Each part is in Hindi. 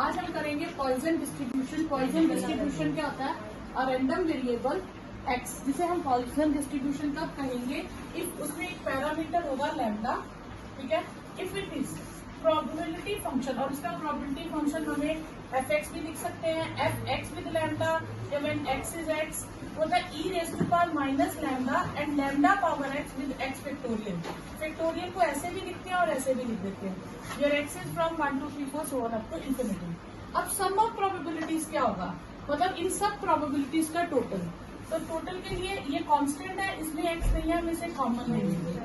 आज हम करेंगे पॉइजन डिस्ट्रीब्यूशन। पॉइजन डिस्ट्रीब्यूशन क्या होता है? अ रैंडम वेरिएबल एक्स, जिसे हम पॉइजन डिस्ट्रीब्यूशन कब कहेंगे? इफ उसमें एक पैरामीटर होगा लैम्डा, ठीक है। If it is probability function, और उसका प्रोबेबिलिटी फंक्शन हमें एफ एक्स भी लिख सकते हैं, एफ एक्स विद लैम्डा, या व्हेन एक्स इज एक्स होता है e rays to power minus lambda and lambda power x with x factorial. Factorial को ऐसे भी लिखते हैं और ऐसे भी लिख देते हैं, where x is from 1 2 3 4 so on up to infinity। अब सम ऑफ प्रोबेबिलिटीज क्या होगा? मतलब इन सब प्रोबेबिलिटीज का टोटल। तो टोटल के लिए ये कांस्टेंट है, इसमें एक्स नहीं है, हम इसे कॉमन लेंगे।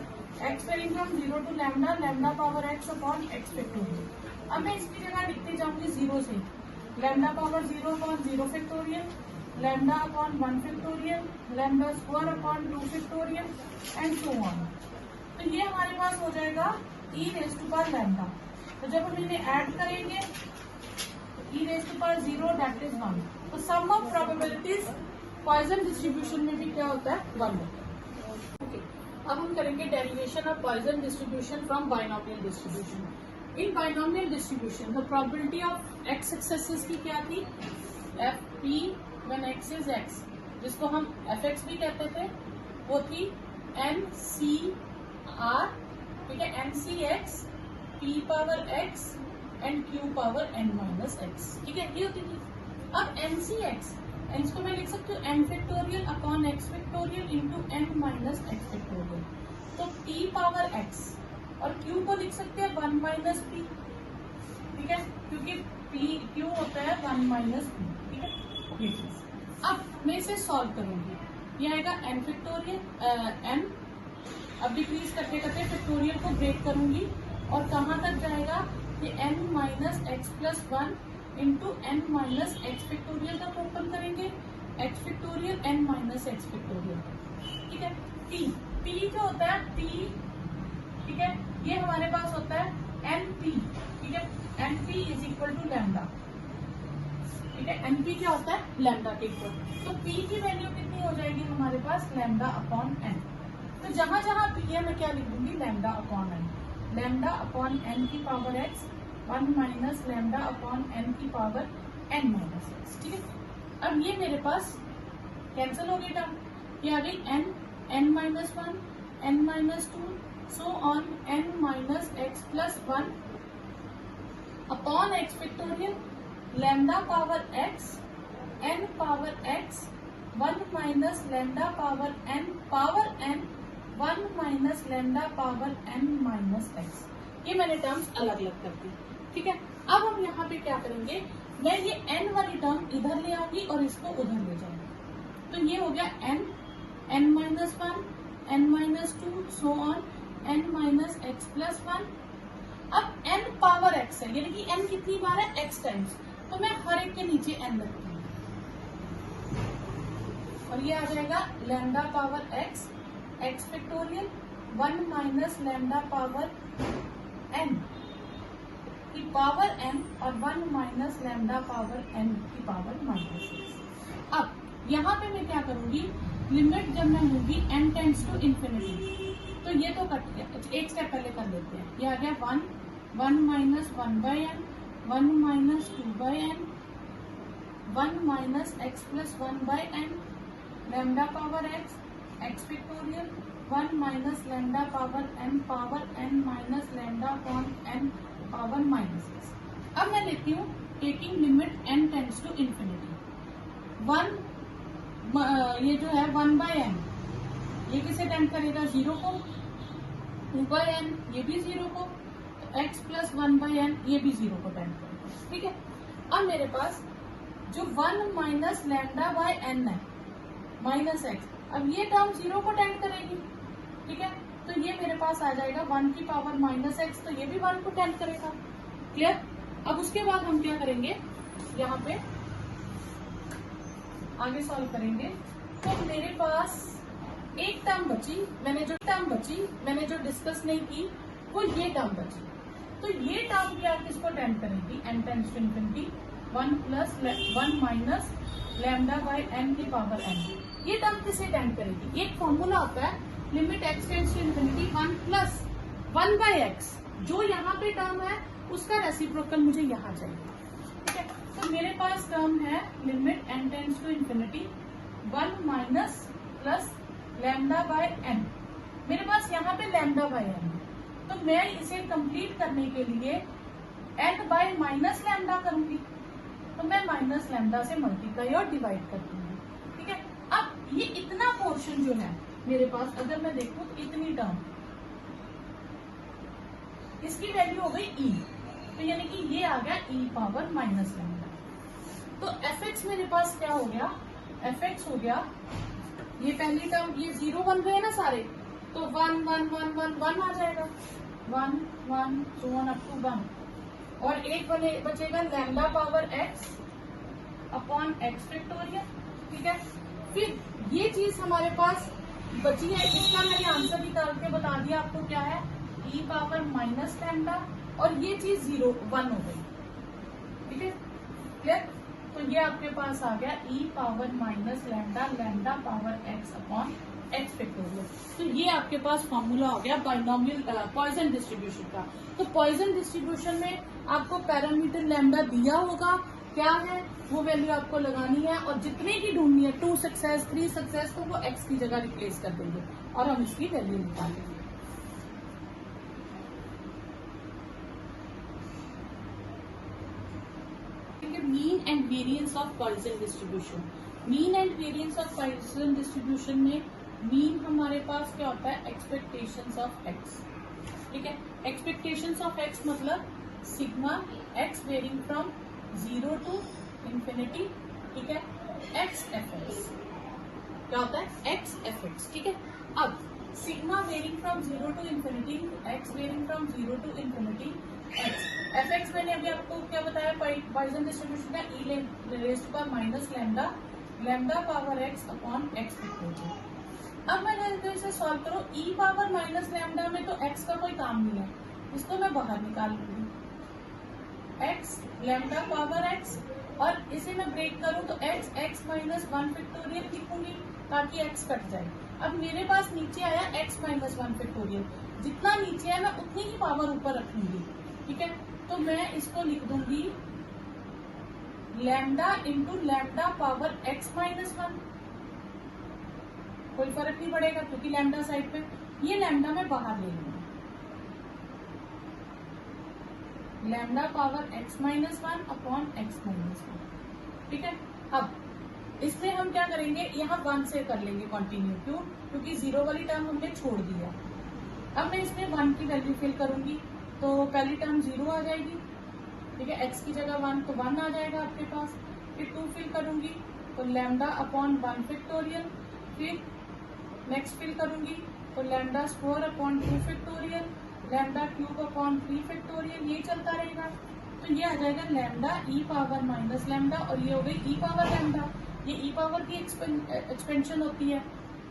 एक्स करेंगे हम 0 to lambda, lambda power x upon x factorial. अब मैं इसकी जगह लिखते जाऊंगी 0 से, lambda power 0 upon 0 factorial, lambda upon 1 factorial, lambda square upon 2 factorial and so on. तो ये हमारे पास हो जाएगा e rays to power lambda. तो जब हम इन्हें ऐड करेंगे e rays to power 0 that is 1। तो sum of probabilities Poisson distribution में भी क्या होता है? 1 होता है। ओके, अब हम करेंगे derivation of Poisson distribution from binomial distribution. In binomial distribution the probability of x successes की क्या थी? F P when x is x, जिसको हम एफ एक्स भी कहते थे, वो थी एन सी आर, ठीक है, n c x p power x and q power n minus x, ठीक है, ये होती थी। अब एन सी एक्स, एन को मैं लिख सकती हूँ n factorial upon x factorial into n minus x factorial. तो पी पावर एक्स और क्यू को लिख सकते हैं 1 माइनस पी, ठीक है, क्योंकि पी क्यू होता है 1 माइनस पी, ठीक है, ये चीज। अब मैं इसे सॉल्व करूंगी, ये आएगा एन फैक्टोरियल एन, अब डिक्रीज करते करते फैक्टोरियल को ब्रेक करूंगी और कहाँ तक जाएगा? ये n minus x plus 1 into n minus x factorial तक ओपन करेंगे, x factorial n minus x factorial, ठीक है। पी पी जो होता है पी, ठीक है, ये हमारे पास होता है एन पी, ठीक है, n p is equal to lambda, ठीक है, एन पी क्या होता है? लैम्डा के इक्वल। तो पी की वैल्यू कितनी हो जाएगी हमारे पास? Lambda upon N. तो जहां जहां पी है मैं क्या लिख दूंगी? Lambda upon n, lambda upon n की power x 1 minus lambda upon n की पावर एन माइनस एक्स, ठीक है। अब ये मेरे पास कैंसिल हो गई टर्म, ये आ गई n, n minus 1, n minus 2 so on n minus x plus 1 upon x factorial, lambda power x n power x 1 minus lambda power n 1 minus lambda power n minus x. ये मैंने टर्म्स अलग अलग कर दी, ठीक है। अब हम यहाँ पे क्या करेंगे? मैं ये n वाली टर्म इधर ले आऊंगी और इसको उधर ले जाऊंगी। तो ये हो गया n, n minus 1, n minus 2 so on n minus x plus 1। अब n पावर x है, यानी कि n कितनी बार है? x times. तो मैं हर एक के नीचे n रखती हूँ और ये आ जाएगा lambda power x x factorial 1 minus lambda power n की पावर n और 1 माइनस लैम्डा पावर n की पावर माइनस एक्स। अब यहाँ पे मैं क्या करूंगी? लिमिट जब मैं लूंगी n टेंड्स टू इन्फिनिटी, तो ये तो कट गया। एक स्टेप पहले कर लेते हैं, ये आ गया 1 minus 1 by n, 1 minus 2 by n, 1 minus x plus 1 by n, lambda power x x factorial 1 minus lambda power n minus lambda upon n power minus x. अब मैं लेती हूँ taking limit n tends to infinity, 1 ये जो है 1 बाई एन, ये किसे टेंड करेगा? 0 को। 2 बाई एन, ये भी 0 को। x प्लस 1 बाई एन, ये भी 0 को टेंड करेगा, ठीक है। अब मेरे पास जो 1 माइनस लैम्डा बाई एन है माइनस एक्स, अब ये टर्म 0 को टेंड करेगी, ठीक है। तो ये मेरे पास आ जाएगा 1 की पावर माइनस एक्स, तो ये भी 1 को टेंड करेगा, क्लियर। अब उसके बाद हम क्या करेंगे? यहाँ पे आगे सॉल्व करेंगे। तो मेरे पास एक टर्म बची, मैंने जो डिस्कस नहीं की वो ये टर्म बची। तो ये टर्म क्या किसको टेंड करेगी? n tends to infinity 1 minus lambda by n की पावर n। ये टर्म किसे टेंड करेगी? एक फॉर्मूला होता है limit x tends to infinity 1 plus 1 by x, जो यहाँ पे टर्म है उसका रेसिप्रोकल मुझे यहाँ चाहिए। तो मेरे पास टर्म है limit n tends to infinity 1 minus plus lambda by n। मेरे पास यहाँ पे लैम्डा बाय n है, तो मैं इसे कंप्लीट करने के लिए n बाय माइनस लैम्डा करूंगी, तो मैं माइनस लैम्डा से मल्टीप्लाई और डिवाइड कर दूंगी। ठीक है, अब ये इतना पोर्शन जो है मेरे पास, अगर मैं देखूं तो इतनी टर्म, इसकी वैल्यू हो गई e, तो यानी कि ये आ गया e पावर माइनस लैम्डा। तो fx मेरे पास क्या हो गया, fx हो गया, ये पहली टर्म, ये 0 बन गए ना सारे, तो 1 1 1 1 1 आ जाएगा, 1 1 so on up to 1, और एक बचेगा lambda power x upon x factorial. ठीक है, फिर ये चीज हमारे पास बची है, इसका मैंने आंसर निकाल के बता दिया आपको क्या है, e पावर माइनस लैम्डा, और ये चीज 0 1 हो गई। ठीक है, क्लियर? तो ये आपके पास आ गया e power minus lambda lambda power x upon x factorial. तो ये आपके पास फॉर्मूला हो गया बाइनोमियल पॉइसन डिस्ट्रीब्यूशन का। तो पॉइसन डिस्ट्रीब्यूशन में आपको पैरामीटर लैम्डा दिया होगा, क्या है वो वैल्यू आपको लगानी है, और जितने की ढूंढनी है 2 सक्सेस 3 सक्सेस, तो वो x की जगह रिप्लेस कर देंगे और हम इसकी वैल्यू निकालेंगे। Mean and variance of Poisson distribution. Mean and variance of Poisson distribution में मीन हमारे पास क्या होता है, एक्सपेक्टेशंस ऑफ एक्स। ठीक है, एक्सपेक्टेशंस ऑफ एक्स मतलब sigma x varying from 0 to infinity. ठीक है, एक्स एफ एक्स क्या होता है, एक्स एफ एक्स। ठीक है, अब sigma varying from 0 to infinity, x varying from 0 to infinity, x f x मैंने अभी आपको क्या बताया, पॉइसन डिस्ट्रीब्यूशन का e raised power minus lambda lambda power x upon x factorial. अब मैं इसे सॉल्व करो, ई पावर माइनस लैम्डा में तो एक्स का कोई काम नहीं है, इसको मैं बाहर निकाल लूंगी, एक्स लैम्डा पावर एक्स, और इसे मैं ब्रेक करूं तो एक्स एक्स माइनस 1 फैक्टोरियल लिखूंगी ताकि एक्स कट जाए। अब मेरे पास नीचे आया एक्स माइनस 1 फैक्टोरियल, जितना नीचे है मैं उतनी ही पावर ऊपर रखूंगी। ठीक है, तो मैं इसको लिख दूंगी lambda into lambda power x minus 1, कोई फर्क नहीं पड़ेगा क्योंकि लैम्डा साइड पे, ये लैम्डा मैं बाहर ले लूंगी, lambda power x minus 1 upon x minus 1। ठीक है, अब इसमें हम क्या करेंगे, यहाँ 1 से कर लेंगे कंटिन्यू, क्यों, क्योंकि 0 वाली टर्म हमने छोड़ दिया। अब मैं इसमें 1 की वैल्यू फिल करूंगी, तो पहली टर्म 0 आ जाएगी। ठीक है, x की जगह 1 तो 1 आ जाएगा आपके पास, फिर 2 फिल करूंगी तो लैम्डा अपॉन 1 फैक्टोरियल, फिर नेक्स्ट फिल करूंगी तो lambda square upon 2 factorial, lambda cube upon 3 factorial, ये चलता रहेगा। तो ये आ जाएगा lambda e power minus lambda, और ये हो गई ई पावर लैम्डा, ये ई पावर की एक्सपेंशन होती है।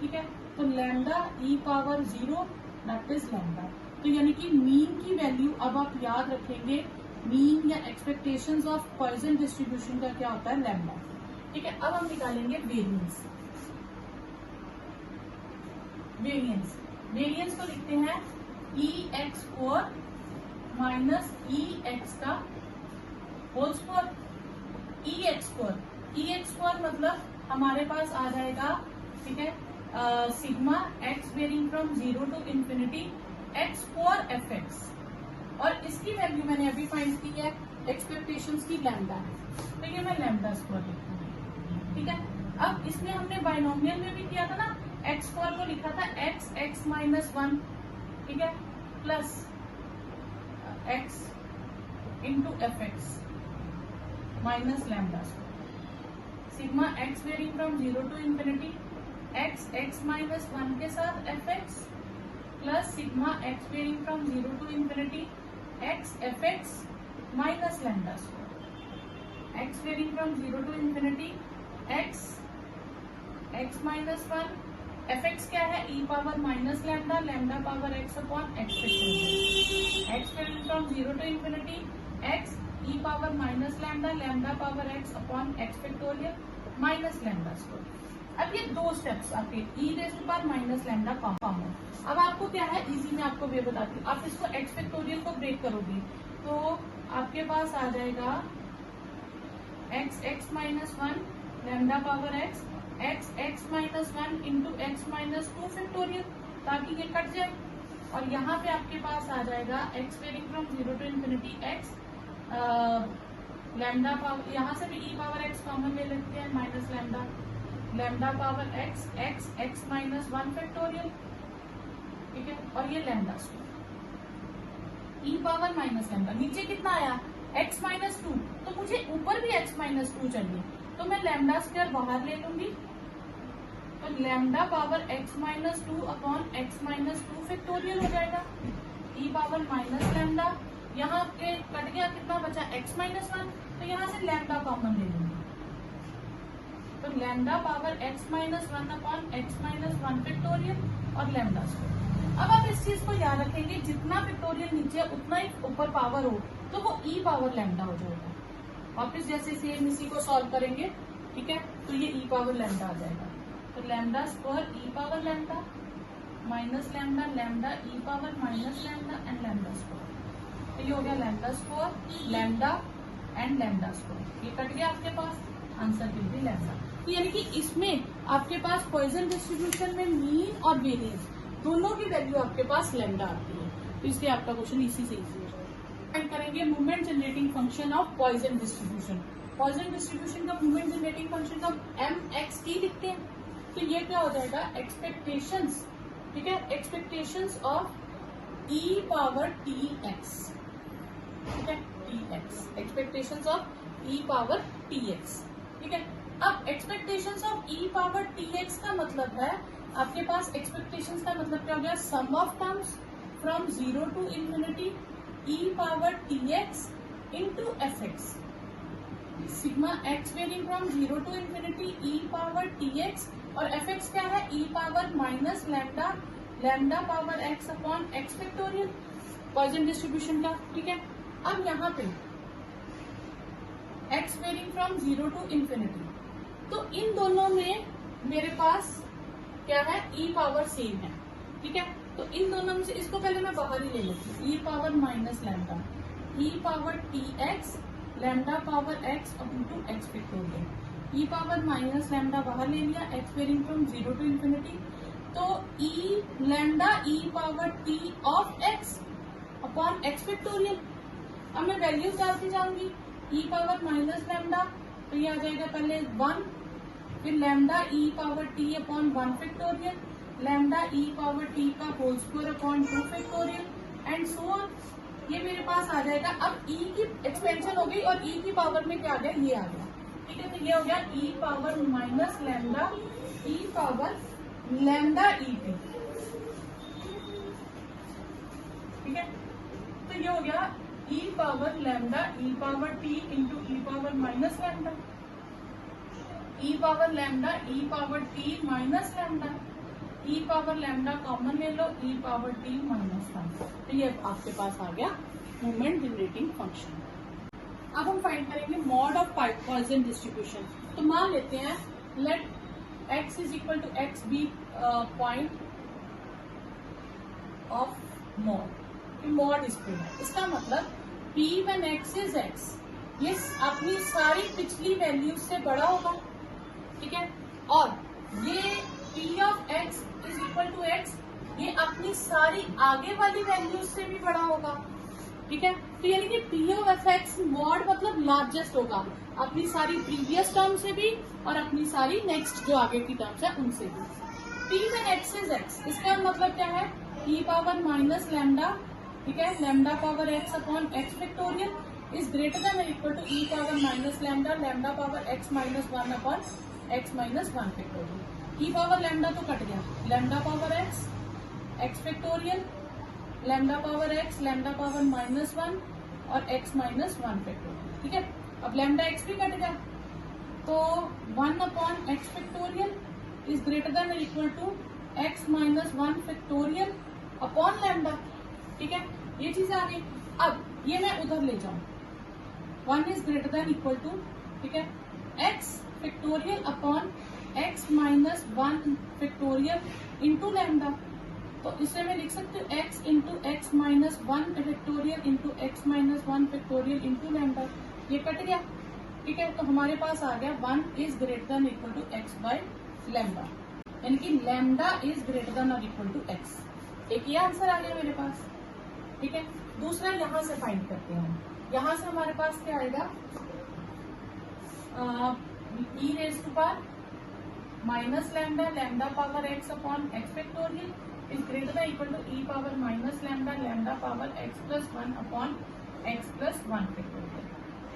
ठीक है, तो lambda e power 0 that is lambda. तो यानी कि मीन की वैल्यू अब आप याद रखेंगे, मीन या एक्सपेक्टेशंस ऑफ पॉइसन डिस्ट्रीब्यूशन का क्या होता है, लैम्डा। ठीक है, अब हम निकालेंगे वेरिएंस। वेरिएंस वेरिएंस को लिखते हैं e x square minus e x का whole square, e x square, e x square मतलब हमारे पास आ जाएगा। ठीक है, sigma x varying from 0 to infinity x square f x, और इसकी वैल्यू मैंने अभी फाइंड की है, एक्सपेक्टेशंस की लैम्डा है, तो ये मैं लैम्डा स्क्वायर लिखूंगी। ठीक है, अब इसमें हमने बाइनोमियल में भी किया था ना, एक्स स्क्वायर को लिखा था एक्स एक्स माइनस 1, ठीक है, plus x into f x minus lambda square, sigma x varying from 0 to infinity x x minus 1 के साथ f x plus sigma x varying from 0 to infinity x f x minus lambda square, x varying from 0 to infinity x x minus 1, f x क्या है, e power minus lambda lambda power x upon x factorial, x varying from 0 to infinity x e power minus lambda lambda power x upon x factorial minus lambda square. अब ये दो स्टेप्स आपके e raised power minus lambda common. अब आपको क्या है, इजी में आपको वे बताती हूँ, आप इसको एक्स फैक्टोरियल को ब्रेक करोगे तो आपके पास आ जाएगा x x minus one lambda power x, x x minus one into x minus two factorial, ताकि ये कट जाए। और यहाँ पे आपके पास आ जाएगा x varying from 0 to infinity x lambda power, यहाँ से भी ई पावर एक्स कॉमन ले लेते हैं, minus lambda, lambda power x x x minus one factorial, ठीक है। और ये लैम्डा स्क्वायर ई पावर माइनस लैम्डा, नीचे कितना आया एक्स माइनस टू, तो मुझे ऊपर भी एक्स माइनस टू चाहिए, तो मैं लैम्डा स्क्वायर बाहर ले लूंगी, तो lambda power x minus two upon x minus two factorial हो जाएगा, ई पावर माइनस लैम्डा, यहाँ पे कट गया, कितना बचा एक्स माइनस वन, तो यहाँ से लैम्डा कॉमन ले लूंगी, तो lambda power x minus one upon x minus one factorial और लैम्डा स्क्वायर। अब आप इस चीज को याद रखेंगे, जितना फैक्टोरियल नीचे उतना ही ऊपर पावर हो, तो वो ई पावर लैम्डा हो जाएगा। वापिस जैसे सेम इसी को सॉल्व करेंगे, ठीक है, तो ये ई पावर लैम्डा आ जाएगा, तो lambda square E power lambda minus lambda, lambda e power minus lambda and lambda square, तो ये हो गया lambda square lambda and lambda square, ये कट गया आपके पास, आंसर विल बी लैम्डा। तो यानी कि इसमें आपके पास पॉइसन डिस्ट्रीब्यूशन में मीन और वेरिएंस दोनों की वैल्यू आपके पास लैम्डा आती है, तो इसलिए आपका क्वेश्चन इसी से इजी हो जाएगा। फाइंड करेंगे movement generating function of Poisson distribution. Poisson distribution का मूवमेंट जनरेटिंग फंक्शन का एम एक्स टी लिखते हैं, तो ये क्या हो जाएगा एक्सपेक्टेशंस, ठीक है, expectations of E power t x, ठीक है, T x, expectations of E power t x, ठीक है। अब expectations of E power t x का मतलब है, आपके पास एक्सपेक्टेशंस का मतलब क्या हो गया, sum of terms from 0 to infinity e power t x into f x, sigma x varying from 0 to infinity e power t x, और एफ एक्स क्या है, e power minus lambda lambda power x upon x factorial, Poisson distribution का, ठीक है। अब यहाँ पे x varying from 0 to infinity, तो इन दोनों में मेरे पास क्या है, ई पावर सेम है, ठीक है, तो इन दोनों में से इसको पहले मैं बाहर ही ले लेती हूँ, e power minus lambda e power t x lambda power x into x factorial, e power minus lambda बाहर ले लिया, x varying from 0 to infinity, तो e lambda e power t of x upon x factorial. अब मैं वैल्यूज डालती जाऊंगी, ई पावर माइनस लैम्डा, तो ये आ जाएगा पहले 1, फिर lambda e power t upon 1 factorial, lambda e power t का whole square upon 2 factorial and so on, ये मेरे पास आ जाएगा। अब ई की एक्सपेंशन हो गई और ई की पावर में क्या आ गया, ये आ गया, ठीक है, तो ये हो गया ई power minus lambda e power lambda e T, ठीक है, तो ये हो गया ई power lambda e power T into ई power minus lambda, e power lambda e power t minus lambda, e power lambda common ले लो, ई पावर टी माइनस लैम्डा, तो ये आपके पास आ गया मूवमेंट जनरेटिंग फंक्शन। अब हम फाइंड करेंगे मॉड ऑफ पॉइसन डिस्ट्रीब्यूशन। तो मान लेते हैं let x is equal to x b point of mod, mod इस पे है, इसका मतलब P when x is x, ये अपनी सारी पिछली वैल्यूज से बड़ा होगा, ठीक है, और ये P of x is equal to x, ये अपनी सारी आगे वाली वैल्यूज से भी बड़ा होगा, ठीक है, तो यानी कि P of F x mod मतलब लार्जेस्ट होगा, अपनी सारी प्रीवियस टर्म से भी और अपनी सारी नेक्स्ट जो आगे की टर्म्स है उनसे भी। P when x is x, इसका मतलब क्या है, e पावर माइनस लैम्डा, ठीक है, lambda power x upon x factorial is greater than और equal to e power minus lambda lambda power x minus 1 upon x minus 1 factorial. E power lambda तो कट गया, lambda power x x factorial lambda power x lambda power minus 1 और एक्स माइनस 1 फैक्टोरियल, ठीक है। अब लैम्डा एक्स भी कट गया, तो 1 upon x factorial is greater than और equal to x minus 1 factorial upon lambda, ठीक है, ये चीज आ गई। अब ये मैं उधर ले जाऊं, 1 is greater than equal to, ठीक है, x factorial upon x minus 1 factorial into lambda, तो इससे मैं लिख सकती हूँ x into x minus 1 factorial into x minus 1 factorial into lambda, ये कट गया, ठीक है, तो हमारे पास आ गया 1 is greater than equal to x by lambda, यानी कि लैम्डा इज ग्रेटर देन और इक्वल टू एक्स। एक ये आंसर आ गया मेरे पास। ठीक है, दूसरा यहां से फाइंड करते हैं हम। यहां से हमारे पास क्या आएगा, e raise to power minus lambda, lambda power x upon x factorial is greater than equal to e power minus lambda, lambda power x plus 1 upon x plus 1 factorial.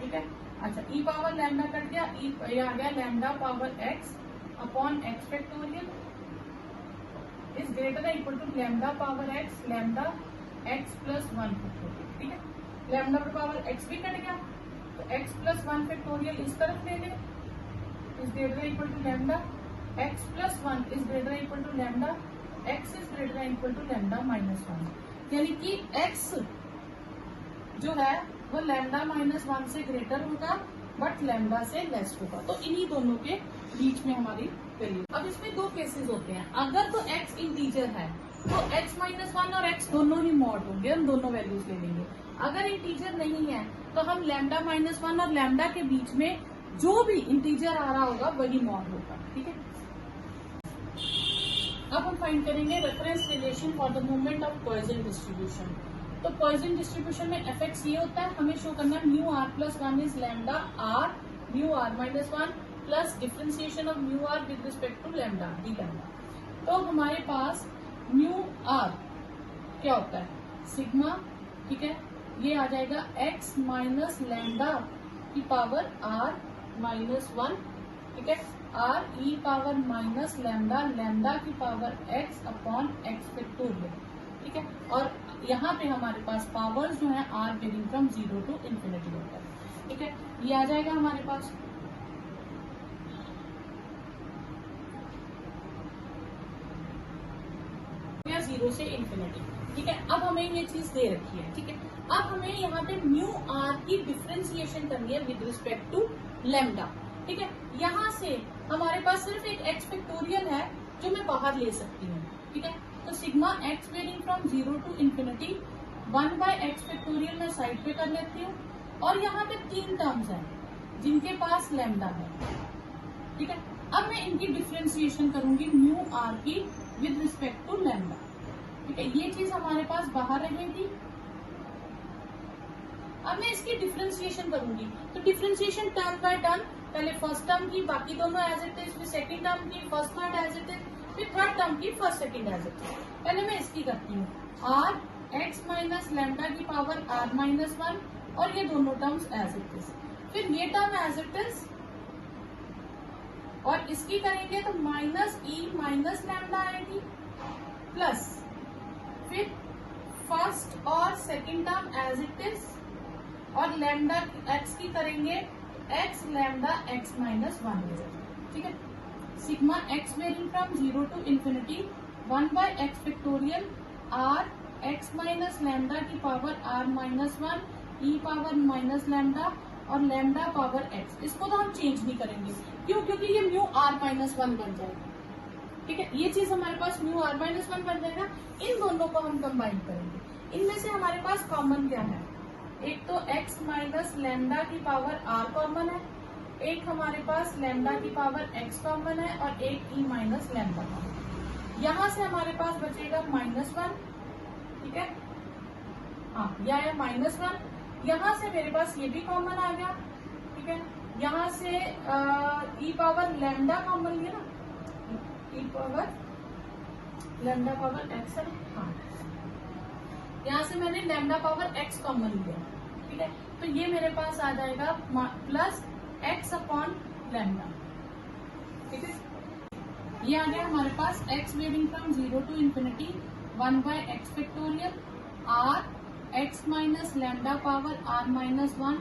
ठीक है, अच्छा ई पावर लैम्डा कट गया, ये आ गया lambda power x upon x factorial is greater than equal to lambda power x, lambda x plus 1 factorial. ठीक है, लैम्डा पावर एक्स भी कट गया, तो एक्स प्लस 1 फैक्टोरियल इस तरफ ले लें, is greater than equal to lambda x plus 1 is greater than equal to lambda x is greater than equal to lambda minus 1, यानी कि एक्स जो है वो लैम्डा माइनस 1 से ग्रेटर होगा बट लैम्डा से लेस होगा। तो इन्हीं दोनों के बीच में हमारी वैल्यू। अब इसमें दो केसेस होते हैं, अगर तो x इंटीजर है तो x माइनस 1 और x दोनों ही मॉड होंगे, हम दोनों वैल्यूज ले लेंगे। अगर इंटीजर नहीं है तो हम लैम्डा माइनस 1 और लैम्डा के बीच में जो भी इंटीजर आ रहा होगा वही मॉड होगा। ठीक है, अब हम फाइंड करेंगे reference relation for the movement of Poisson distribution. तो पॉइसन डिस्ट्रीब्यूशन में एफ ये होता है, हमें शो करना है mu r plus 1 is lambda r mu r minus 1 plus differentiation of mu r with respect to lambda d lambda. तो हमारे पास म्यू आर क्या होता है, सिग्मा। ठीक है, ये आ जाएगा एक्स माइनस लैम्डा की पावर आर माइनस 1। ठीक है, r e power minus lambda, lambda की power x upon x factorial. ठीक है, और यहाँ पे हमारे पास पावर्स जो है r varying from 0 to infinity होता है। ठीक है, ये आ जाएगा हमारे पास। या 0 से इन्फिनिटी। ठीक है, अब हमें ये चीज दे रखी है। ठीक है, अब हमें यहाँ पे म्यू आर की डिफरेंशिएशन करनी है विद रिस्पेक्ट टू लैम्डा। ठीक है, यहाँ से हमारे पास सिर्फ एक एक्स फैक्टोरियल है जो मैं बाहर ले सकती हूँ। ठीक है, तो sigma x varying from 0 to infinity 1 by x factorial मैं साइड पे कर लेती हूँ, और यहाँ पे 3 टर्म्स हैं जिनके पास लैम्डा है। ठीक है, अब मैं इनकी डिफरेंशिएशन करूंगी म्यू आर की विद रिस्पेक्ट टू लैम्डा। ठीक है, ये चीज हमारे पास बाहर रहेगी। अब मैं इसकी डिफरेंशिएशन करूंगी, तो डिफरेंशिएशन टर्म बाय टर्म, पहले फर्स्ट टर्म की, बाकी दोनों एज इट इज, फिर सेकंड टर्म की first part as it is, फिर थर्ड टर्म की first second as it is. पहले मैं इसकी करती हूँ, आर एक्स माइनस लैम्डा की पावर आर माइनस 1, और ये दोनों टर्म्स एज इट इज। फिर ये टर्म एज इट इज, और इसकी करेंगे तो माइनस ई माइनस लैम्डा आएगी, प्लस फिर फर्स्ट और second term as it is, और लैम्डा एक्स की करेंगे एक्स लैम्डा एक्स माइनस 1 हो जाएगा। ठीक है, sigma x varying from 0 to infinity 1 by x factorial r x minus lambda की power r minus 1 e power minus lambda और लैम्डा पावर एक्स। इसको तो हम चेंज नहीं करेंगे, क्यों? क्योंकि ये म्यू आर माइनस 1 बन जाएगा। ठीक है, ये चीज हमारे पास म्यू आर माइनस 1 बन जाएगा। इन दोनों को हम कंबाइन करेंगे। इनमें से हमारे पास कॉमन क्या है, एक तो x माइनस लैम्डा की पावर r कॉमन है, एक हमारे पास लैम्डा की पावर x कॉमन है, और एक e माइनस लैम्डा कॉमन। यहाँ से हमारे पास बचेगा माइनस 1। ठीक है, हाँ, यह है माइनस 1। यहाँ से मेरे पास ये भी कॉमन आ गया। ठीक है, यहाँ से e पावर लैम्डा कॉमन लिया ना, e power lambda power x है। हाँ, यहाँ से मैंने लैम्डा पावर x कॉमन लिया। ठीक है, तो ये मेरे पास आ जाएगा प्लस x अपॉन लैम्डा। ठीक है, ये आ गया हमारे पास x varying from 0 to infinity 1 by x factorial r x minus lambda power r minus 1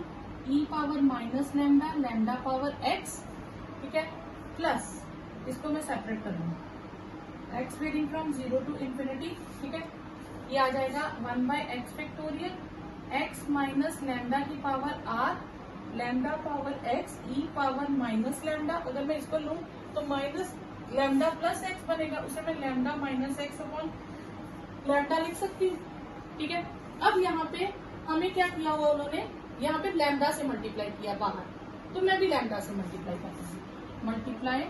e power minus lambda lambda power x। ठीक है, प्लस इसको मैं सेपरेट कर लूंगा, x varying from 0 to infinity. ठीक है, ये आ जाएगा 1 by x factorial x minus lambda की power r lambda power x e power minus lambda. अगर मैं इसको लूं तो माइनस लैम्डा प्लस x बनेगा, उसे मैं lambda minus x upon lambda लिख सकती हूँ। ठीक है, अब यहाँ पे हमें क्या किया हुआ उन्होंने, यहाँ पे लैम्डा से मल्टीप्लाई किया बाहर। तो मैं भी लैम्डा से मल्टीप्लाई कर दूंगी, multiply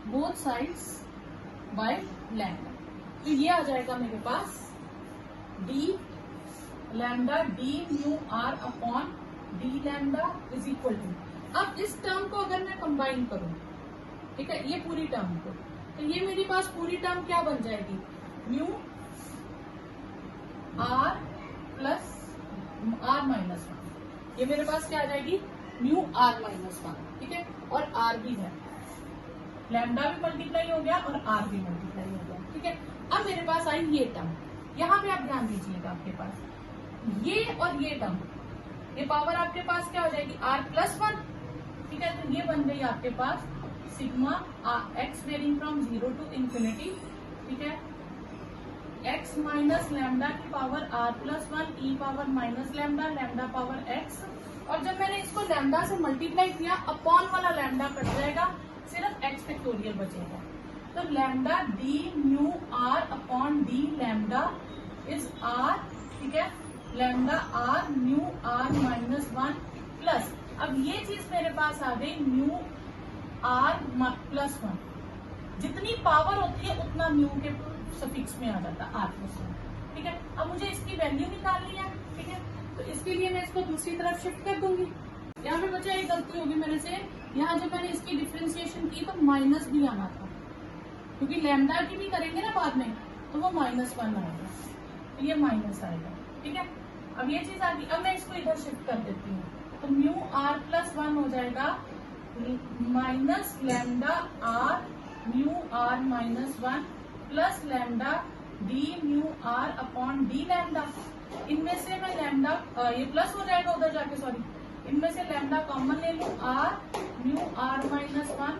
both sides by lambda. तो ये आ जाएगा मेरे पास d lambda d mu r upon d lambda is equal to. अब इस टर्म को अगर मैं कंबाइन करूं, ठीक है, ये पूरी टर्म को, तो ये मेरे पास पूरी टर्म क्या बन जाएगी, mu r plus r minus one. ये मेरे पास क्या आ जाएगी, म्यू आर माइनस वन, ठीक है, और आर भी है, लैम्डा भी मल्टीप्लाई हो गया और आर भी मल्टीप्लाई हो गया, ठीक है। अब मेरे पास आई ये टर्म, यहाँ पे आप ध्यान दीजिएगा, आपके पास ये और ये टर्म, ये पावर आपके पास क्या हो जाएगी, आर प्लस वन, ठीक है। तो ये बन गई आपके पास sigma x varying from 0 to infinity, ठीक है, एक्स माइनस लैम्डा की power r plus one e power minus lambda lambda power x. और जब मैंने इसको लैम्डा से मल्टीप्लाई किया, अपॉन वाला लैम्डा कट जाएगा, सिर्फ एक्स फैक्टोरियल बचेगा। तो lambda d mu r upon d lambda is r, ठीक है, lambda r mu r minus one plus, अब ये चीज मेरे पास आ गई म्यू आर प्लस वन। जितनी पावर होती है उतना म्यू के सफिक्स में आ जाता है आर प्लस वन, ठीक है। अब मुझे इसकी वैल्यू निकालनी है, ठीक है, तो इसके लिए मैं इसको दूसरी तरफ शिफ्ट कर दूंगी। यहाँ पे बच्चा एक गलती होगी मेरे से, यहाँ जब मैंने इसकी डिफ्रेंसिएशन की तो माइनस भी आना था, क्योंकि लैम्डा की भी करेंगे ना बाद में, तो वो माइनस वन आएगा, तो ये माइनस आएगा, ठीक है। अब ये चीज आ गई, अब मैं इसको इधर शिफ्ट कर देती हूँ, तो म्यू आर प्लस वन हो जाएगा minus lambda r mu r minus one plus lambda d mu r upon d lambda. इनमें से मैं लैम्डा, ये प्लस हो जाएगा उधर जाके, सॉरी, इनमें से लैम्डा कॉमन ले लूं, r mu r minus one,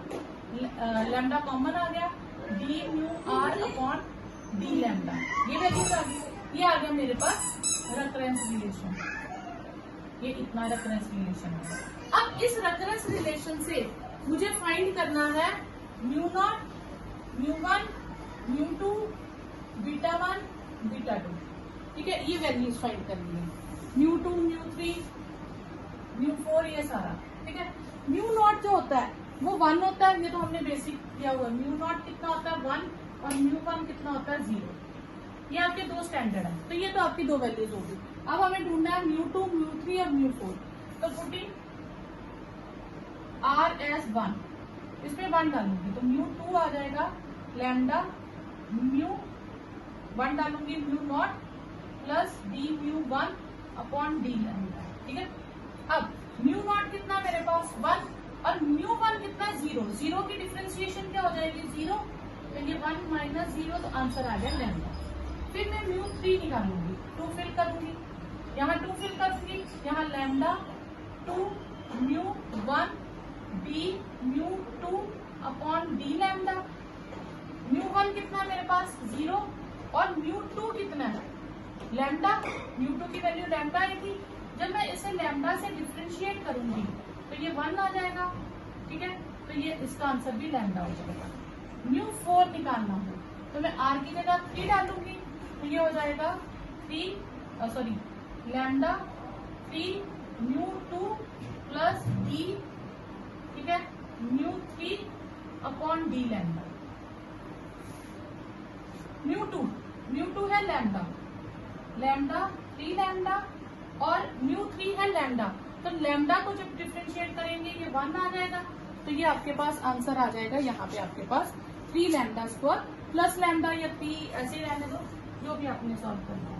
lambda common आ गया, d mu r upon d lambda, ये वैल्यूज आ गई। ये आ गया मेरे पास रेफरेंस रिलेशन, ये इतना रेफरेंस रिलेशन है। अब इस रेफरेंस रिलेशन से मुझे फाइंड करना है mu naught, mu one, mu two, beta one, beta two, ठीक है, ये वैल्यूज फाइंड करनी है, mu two, mu three, mu four, ये सारा, ठीक है। म्यू नॉट जो होता है वो वन होता है, ये तो हमने बेसिक किया हुआ है। म्यू नॉट कितना होता है, वन, और म्यू वन कितना होता है, जीरो। ये आपके दो स्टैंडर्ड है, तो ये तो आपकी दो वैल्यूज होगी। अब हमें ढूंढना है म्यू टू, म्यू थ्री और म्यू फोर। तो पुटिंग आर एस वन, इसमें वन डालूंगी तो म्यू टू आ जाएगा लैम्डा म्यू वन डालूंगी mu naught plus D mu one upon d lambda, ठीक है। अब म्यू नॉट कितना मेरे पास वन, और म्यू वन कितना जीरो, जीरो की डिफ्रेंसिएशन क्या हो जाएगी, जीरो, तो ये वन माइनस जीरो, तो आंसर आ गया लैम्डा। फिर मैं म्यू थ्री निकालूंगी, टू फिल करूंगी, यहाँ टू फिल करूंगी, यहाँ lambda two mu one D mu two upon d lambda. Mu one कितना मेरे पास जीरो, और म्यू टू कितना है लैम्डा, म्यू टू की वैल्यू लैम्डा आई थी। जब मैं इसे लैम्डा से डिफ्रेंशिएट करूंगी तो ये वन आ जाएगा, ठीक है, तो ये इसका आंसर भी लैम्डा हो जाएगा। म्यू फोर निकालना हो तो मैं आर की जगह थ्री डालूंगी, तो ये हो जाएगा three, sorry, lambda three mu two plus D, ठीक है, mu three upon d lambda. Mu two है लैम्डा, लैम्डा थ्री लैम्डा, और म्यू थ्री है लैम्डा, तो लैम्डा को जब डिफ्रेंशिएट करेंगे ये वन आ जाएगा, तो ये आपके पास आंसर आ जाएगा। यहाँ पे आपके पास three lambda square plus lambda या थ्री, ऐसे ही रहने दो, जो भी आपने सॉल्व करना है।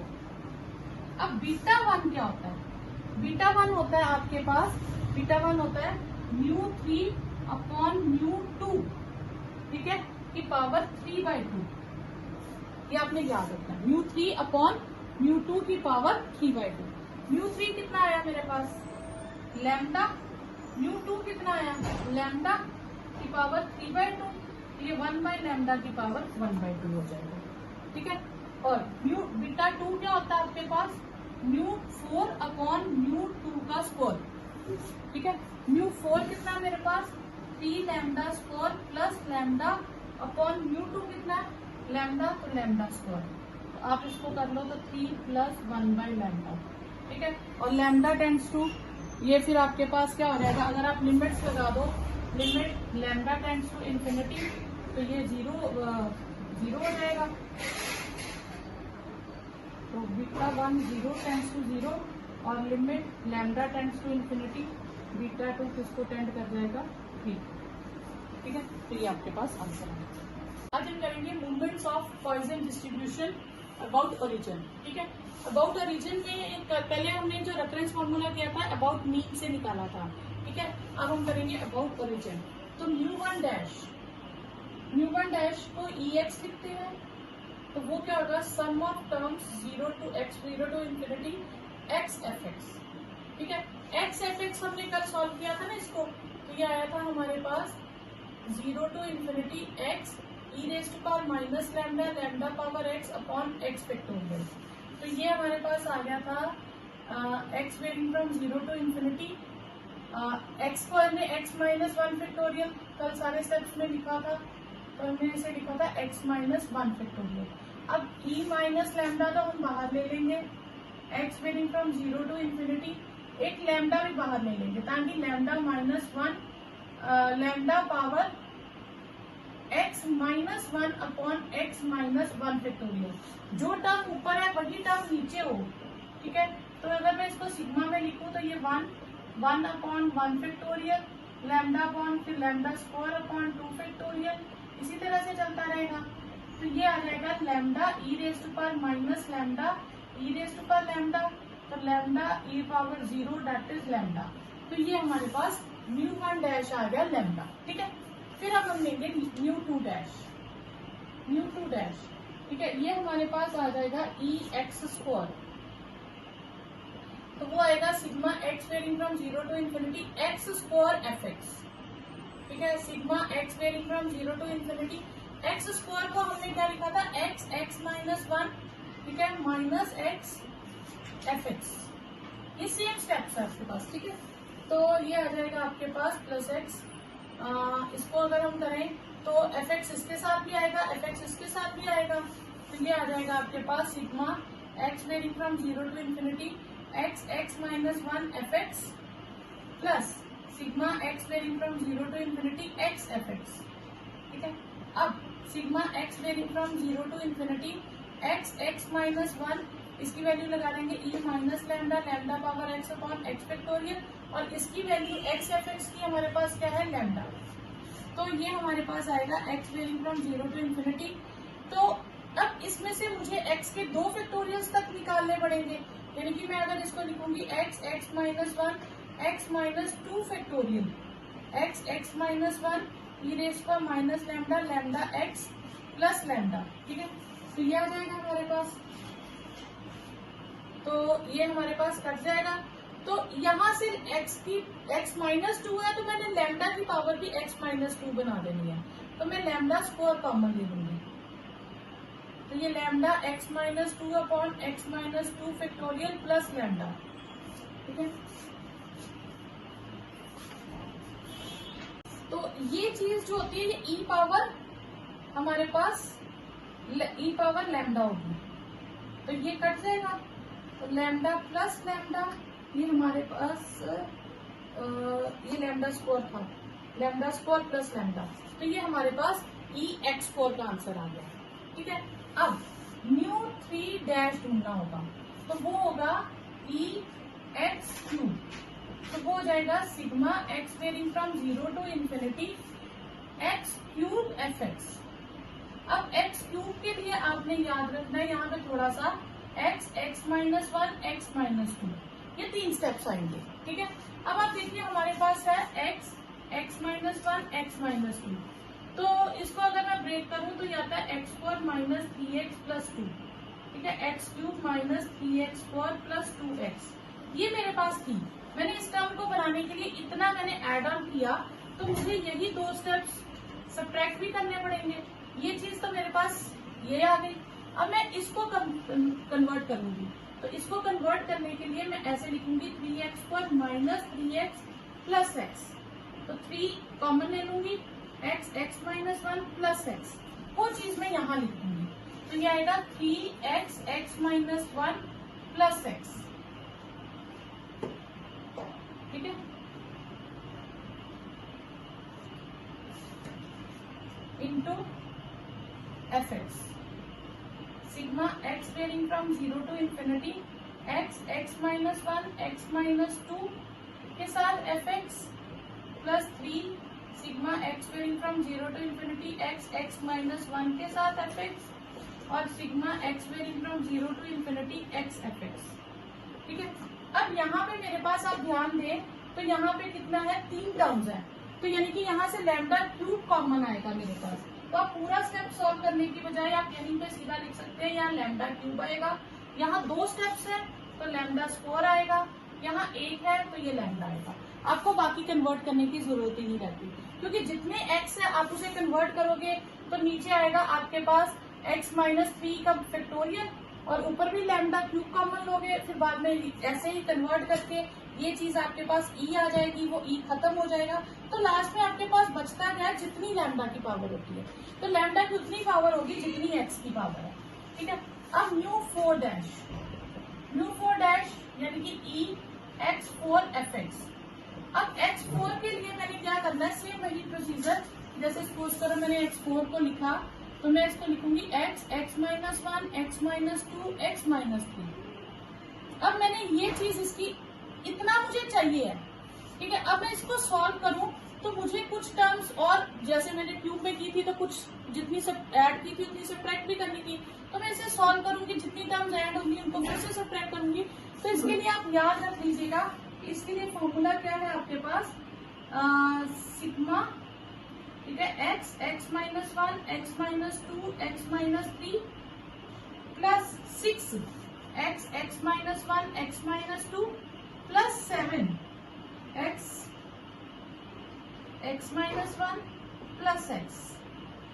अब बीटा वन क्या होता है, बीटा वन होता है आपके पास, बीटा वन होता है mu three upon mu to, ठीक है, की पावर 3/2, ये आपने याद रखना है, mu three upon mu to की पावर 3/2। म्यू थ्री कितना आया मेरे पास लैम्डा, म्यू टू कितना आया लैम्डा की पावर 3/2, ये 1/लैम्डा की पावर 1/2 हो जाएगा, ठीक है। और म्यू बीटा टू क्या होता है आपके पास, mu four upon mu two का स्क्वायर, ठीक है। म्यू फोर कितना मेरे पास 3 lambda square plus lambda upon mu two कितना लैम्डा, तो लैम्डा स्क्वायर, तो आप इसको कर लो तो 3 प्लस 1/लैम्डा, ठीक है। और लैम्डा टेंड्स टू ये फिर आपके पास क्या हो जाएगा, अगर आप लिमिट्स लगा दो, limit lambda tends to infinity, तो ये जीरो हो जाएगा। तो बीटा 1 0 टेंड्स टू 0 और limit lambda tends to infinity, beta 2 किसको टेंड कर जाएगा 3। ठीक है, तो ये आपके पास आंसर है। आज हम करेंगे movements of Poisson distribution about origin. ठीक है, अबाउट ओरिजिन में पहले हमने जो रेफरेंस फॉर्मूला किया था अबाउट मीन से निकाला था। ठीक है, अब हम करेंगे अबाउट ओरिजिन। तो म्यू1 डैश को EX लिखते हैं, तो वो क्या होगा, सम of terms 0 to x 0 to infinity x fx। ठीक है, x fx हमने कल सॉल्व किया था ना इसको, तो ये आया था हमारे पास 0 to infinity x e raised to power minus lambda lambda power x upon x factorial। तो ये हमारे पास आ गया था x varying from 0 to infinity, x square में x minus 1 factorial, कल सारे स्टेप्स में लिखा था, तो हमने इसे लिखा था x minus 1 factorial। अब e माइनस लैम्डा तो हम बाहर ले लेंगे, x varying from 0 to infinity, एक लैम्डा भी बाहर ले लेंगे ताकि lambda minus 1 lambda power x minus 1 upon x minus 1 factorial. जो टर्म ऊपर है वही टर्म नीचे हो। ठीक है, तो अगर मैं इसको सिग्मा में लिखूं तो ये 1 अपॉन 1 फैक्टोरियल, लैम्डा अपॉन फिर लैम्डा स्क्वायर अपॉन 2 फैक्टोरियल, इसी तरह से चलता रहेगा। तो ये आ जाएगा lambda e raise to power minus lambda e raise to power lambda, तो lambda e power 0 that is lambda. तो ये हमारे पास म्यू1 डैश आ गया लैम्डा। ठीक है, फिर अब हम लेंगे म्यू2 डैश। ठीक है, ये हमारे पास आ जाएगा EX स्क्वायर, तो वो आएगा sigma x varying from 0 to infinity x square fx। ठीक है, sigma x varying from 0 to infinity x square को हमने क्या लिखा था, x माइनस 1, ठीक है, माइनस x fx। ये सेम स्टेप्स है आपके पास। ठीक है, तो ये आ जाएगा आपके पास प्लस x, इसको अगर हम करें तो fx इसके साथ भी आएगा, fx इसके साथ भी आएगा, तो ये आ जाएगा आपके पास sigma x varying from 0 to infinity x minus 1 fx plus sigma x varying from 0 to infinity x fx। ठीक है, अब sigma x varying from 0 to infinity x minus 1, इसकी वैल्यू लगा देंगे e minus lambda lambda power x upon x factorial, और इसकी वैल्यू x fx की हमारे पास क्या है, लैम्डा। तो ये हमारे पास आएगा x varying from 0 to infinity। तो अब इसमें से मुझे x के 2 फैक्टोरियल्स तक निकालने पड़ेंगे, यानी कि मैं अगर इसको लिखूंगी x minus 1 x minus 2 factorial x minus 1 e raise पर minus lambda lambda x plus lambda. ठीक है, तो ये आ जाएगा हमारे पास, तो ये हमारे पास कट जाएगा। तो यहाँ से x माइनस 2 है, तो मैंने लैम्डा की पावर भी x माइनस 2 बना देनी है, तो मैं लैम्डा स्क्वायर कॉमन ले लूंगी, तो ये lambda x minus 2 upon x minus 2 factorial plus lambda. ठीक है, तो ये चीज जो होती है ये e पावर हमारे पास e पावर लैम्डा होगी, तो ये कट जाएगा, तो लैम्डा प्लस लैम्डा, ये हमारे पास ये लैम्डा स्क्वायर था, लैम्डा स्क्वायर प्लस लैम्डा, तो ये हमारे पास EX स्क्वायर का आंसर आ गया। ठीक है, अब म्यू3 डैश ढूंढना होगा, तो वो होगा EX क्यूब, तो वो हो जाएगा sigma x varying from 0 to infinity x cube fx। अब x क्यूब के लिए आपने याद रखना है यहाँ पे थोड़ा सा x माइनस 1 x माइनस 2, ये 3 स्टेप्स आएंगे। ठीक है, अब आप देखिए हमारे पास है x माइनस 1 x माइनस 2, तो इसको अगर मैं ब्रेक करूं तो ये आता है x square minus 3x plus 2। ठीक है, x cube minus 3x square plus 2x, ये मेरे पास थी। मैंने इस टर्म को बनाने के लिए इतना मैंने एड ऑन किया, तो मुझे यही 2 स्टेप्स सब्ट्रैक्ट भी करने पड़ेंगे। ये चीज तो मेरे पास ये आ गई। अब मैं इसको कन्वर्ट करूंगी, तो इसको कन्वर्ट करने के लिए मैं ऐसे लिखूंगी 3x square minus 3x plus x, तो 3 कॉमन ले लूंगी, x माइनस 1 प्लस x, वो चीज मैं यहाँ लिखूंगी, तो ये आएगा 3x माइनस 1 प्लस x। ठीक है, into f x, sigma x varying from 0 to infinity x, x minus 1, x minus 2 के साथ f x plus 3 sigma x varying from 0 to infinity x, x minus 1 के साथ एफ एक्स और sigma x varying from 0 to infinity x f x. ठीक है, अब यहाँ पे मेरे पास आप ध्यान दें तो यहाँ पे कितना है, 3 टर्म्स है, तो यानी कि यहाँ से लैम्डा क्यूब कॉमन आएगा मेरे पास। तो आप पूरा स्टेप सॉल्व करने की बजाय आप यहीं पे सीधा लिख सकते हैं, यहाँ लैम्डा क्यूब आएगा, यहाँ 2 स्टेप्स है तो लैम्डा स्क्वायर आएगा, यहाँ 1 है तो ये लैम्डा आएगा। आपको बाकी कन्वर्ट करने की जरूरत ही नहीं रहती, क्योंकि जितने एक्स है आप उसे कन्वर्ट करोगे तो नीचे आएगा आपके पास एक्स माइनस 3 का फैक्टोरियल और ऊपर भी लैम्डा क्यूब कॉमन लोगे, फिर बाद में ऐसे ही कन्वर्ट करके ये चीज आपके पास ई आ जाएगी, वो ई खत्म हो जाएगा, तो लास्ट में आपके पास बचता है जितनी लैम्डा की पावर होती है, तो लैम्डा की उतनी पावर होगी जितनी एक्स की पावर है। ठीक है, अब म्यू 4 डैश यानी कि ई एक्स 4 एफ एक्स। अब एक्स 4 के लिए मैंने क्या करना है, सेम वही प्रोसीजर, जैसे सपोज करो मैंने एक्स 4 को लिखा तो मैं इसको लिखूंगी x, x minus 1, x minus 2, x minus 3। अब मैंने ये चीज इसकी इतना मुझे चाहिए है। ठीक है, अब मैं इसको सॉल्व करूं तो मुझे कुछ टर्म्स और जैसे मैंने क्यूब में की थी तो कुछ जितनी सब ऐड की थी उतनी सब्ट्रैक्ट भी करनी थी, तो मैं इसे सॉल्व करूंगी, जितनी टर्म्स ऐड होंगी उनको फिर से सब्ट्रैक्ट करूंगी। तो इसके लिए आप याद रख लीजिएगा, इसके लिए फॉर्मूला क्या है आपके पास, सिग्मा, ठीक है, x, x minus 1, x minus 2, x minus 3 plus 6 x, x minus 1, x minus 2 plus 7 x, x minus 1 plus x.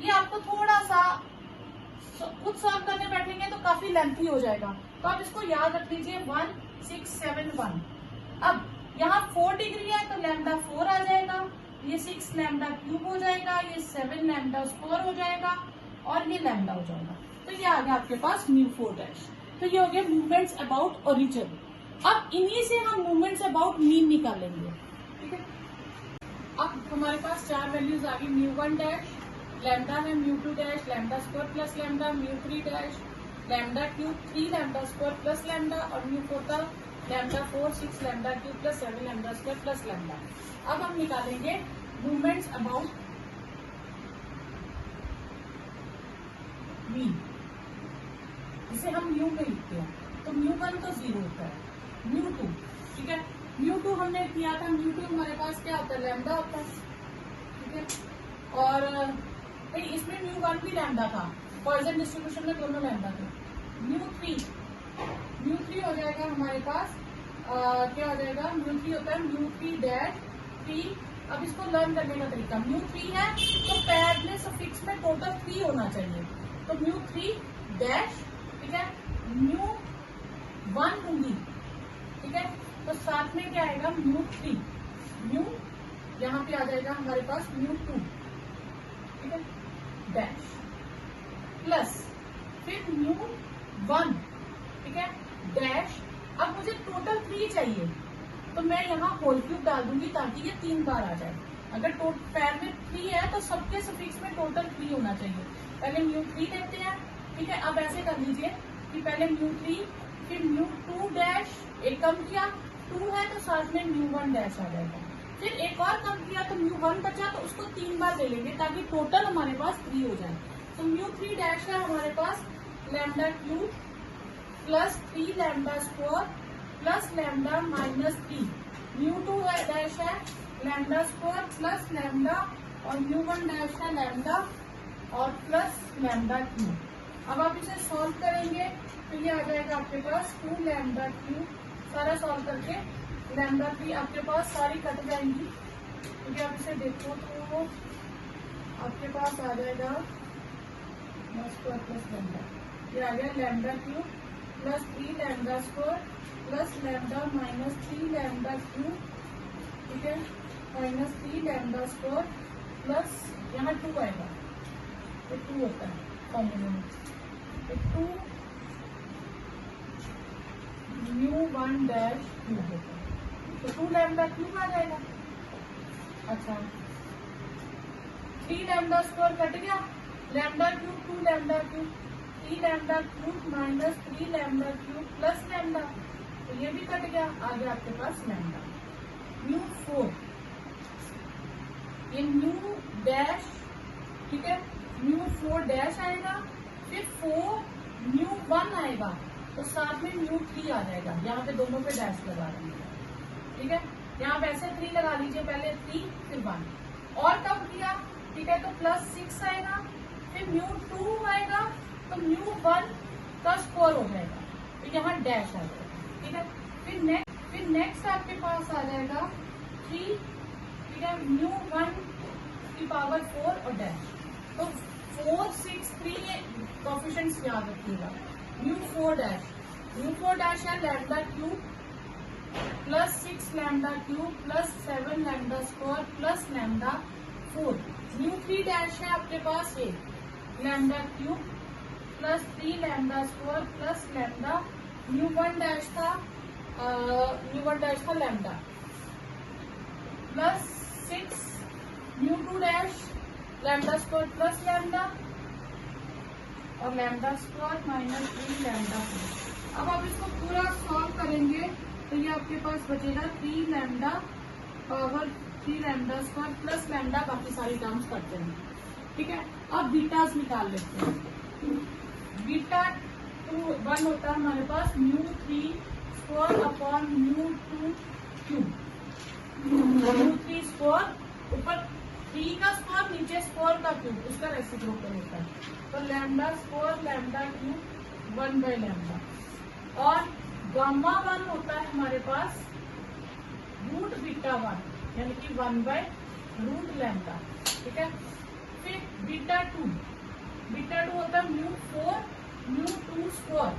ये आपको थोड़ा सा खुद सॉल्व करने बैठेंगे तो काफी लेंथी हो जाएगा, तो आप इसको याद रख लीजिए 1 6 7 1। अब यहाँ 4 डिग्री है तो लैम्डा 4 आ जाएगा, ये 6 लैम्डा क्यूब हो जाएगा, ये 7 लैम्डा स्क्वायर हो जाएगा और ये लैम्डा हो जाएगा। तो ये आ गया आपके पास म्यू 4 डैश। तो ये हो गया मूवमेंट्स अबाउट ओरिजिन। अब इन्हीं से हम मूवमेंट्स अबाउट मीन निकालेंगे। ठीक है, अब हमारे पास 4 वैल्यूज आ गई, म्यू 1 डैश, लैम्डा है mu 2 dash, lambda square plus lambda, mu 3 dash, lambda cube 3 lambda square plus lambda और म्यू 4 था lambda 4 6 lambda cube plus 7 lambda square plus lambda. अब हम निकालेंगे मूवमेंट्स अबाउट मीन, जिसे हम म्यू में लिखते हैं। तो म्यू 1 तो 0 होता है, म्यू 2, ठीक है, म्यू 2 हमने किया था, म्यू 2 हमारे पास क्या होता है, लैम्डा होता है। ठीक है, और इसमें म्यू 1 भी लैम्डा था, पॉइजन डिस्ट्रीब्यूशन में दोनों लैम्डा थे। म्यू 3 हो जाएगा हमारे पास, क्या हो जाएगा, म्यू 3 होता है म्यू 3 डैश 3। अब इसको लर्न करने का तरीका, म्यू 3 है तो पैड में सफिक्स में टोटल 3 होना चाहिए, तो म्यू 3 डैश, ठीक है, म्यू 1 होंगी, ठीक है, तो साथ में क्या आएगा म्यू 3, म्यू यहाँ पे आ जाएगा हमारे पास म्यू 2, ठीक है, डैश प्लस फिर म्यू 1, ठीक है, डैश। अब मुझे टोटल 3 चाहिए तो मैं यहाँ होल क्यूब डाल दूंगी ताकि ये 3 बार आ जाए। अगर पैर में 3 है तो सबके सफिक्स में टोटल 3 होना चाहिए। पहले म्यू 3 लेते हैं, ठीक है, अब ऐसे कर लीजिए कि पहले म्यू 3 फिर म्यू 2 डैश, एक कम किया 2 है तो साथ में म्यू 1 डैश आ जाएगा, फिर एक और कम किया तो म्यू 1 बचा तो उसको 3 बार ले लेंगे ताकि टोटल हमारे पास 3 हो जाए। तो म्यू 3 डैश है हमारे पास lambda cube plus 3 lambda square plus lambda minus 3, mu 2 dash है लैम्डा स्क्वायर प्लस लैम्डा और म्यू 1 डैश है लैम्डा और प्लस लैम्डा क्यूब। अब आप इसे सॉल्व करेंगे तो ये आ जाएगा आपके पास 2 लैम्डा क्यूब, सारा सॉल्व करके लैम्डा 3 आपके पास सारी कट जाएंगी, क्योंकि आप इसे देखो तो आपके पास आ जाएगा स्क्वायर प्लस लैम्डा, ये आ गया lambda cube plus 3 lambda square plus lambda minus 3 lambda cube, ठीक है, माइनस 3 लैम्डा स्क्वायर प्लस यहाँ 2 आएगा, तो 2 होता है फॉर्मूले में, तो 2 म्यू 1 डैश क्यूब होता है। तो 2 लैम्डा क्यूब आ जाएगा। अच्छा 3 लैम्डा स्क्वायर कट गया, lambda cube 2 lambda cube, 3 lambda cube minus 3 lambda cube plus lambda, तो ये भी कट गया, आ गया आपके पास लैम्डा। न्यू 4, ये न्यू डैश, ठीक है, न्यू 4 डैश आएगा, फिर 4 न्यू 1 आएगा, तो साथ में न्यू 3 आ जाएगा। यहाँ पे दोनों पे डैश लगा रहे हैं, ठीक है। यहाँ पे ऐसे 3 लगा लीजिए, पहले 3 फिर 1 और कब किया, ठीक है, तो प्लस 6 आएगा, फिर न्यू 2 आएगा, तो न्यू 1 का स्क्वायर हो जाएगा, तो यहाँ डैश आ जाएगा, ठीक है। फिर नेक्स्ट आपके पास आ जाएगा 3, ठीक है, न्यू 1 की पावर 4 और डैश, तो 4 6 3 कोफिशिएंट्स याद रखिएगा। न्यू 4 डैश है lambda cube plus 6 lambda cube plus 7 lambda square plus lambda 4। Mu 3 dash है आपके पास ये lambda cube plus 3 lambda square plus lambda. Mu 1 dash था lambda plus 6, mu 2 dash lambda square plus lambda और लैम्डा स्क्वायर माइनस 3 लैम्डा। अब आप इसको पूरा सॉल्व करेंगे तो ये आपके पास बचेगा 3 lambda power 3 lambda square plus lambda, बाकी सारी टर्म्स करते हैं, ठीक है। अब बीटास निकाल लेते हैं। बीटा 1 होता है हमारे पास mu 3 square upon mu 2 cube, mu 3 square ऊपर 3 का स्क्वायर नीचे स्क्वायर का क्यूब, उसका रेसिप्रोकल होता है, तो lambda square lambda cube 1 by lambda. और गामा 1 होता है हमारे पास रूट बीटा 1 यानी कि 1 बाय रूट लैम्डा, ठीक है। फिर बीटा 2 होता है न्यू 4 न्यू 2 स्क्वायर,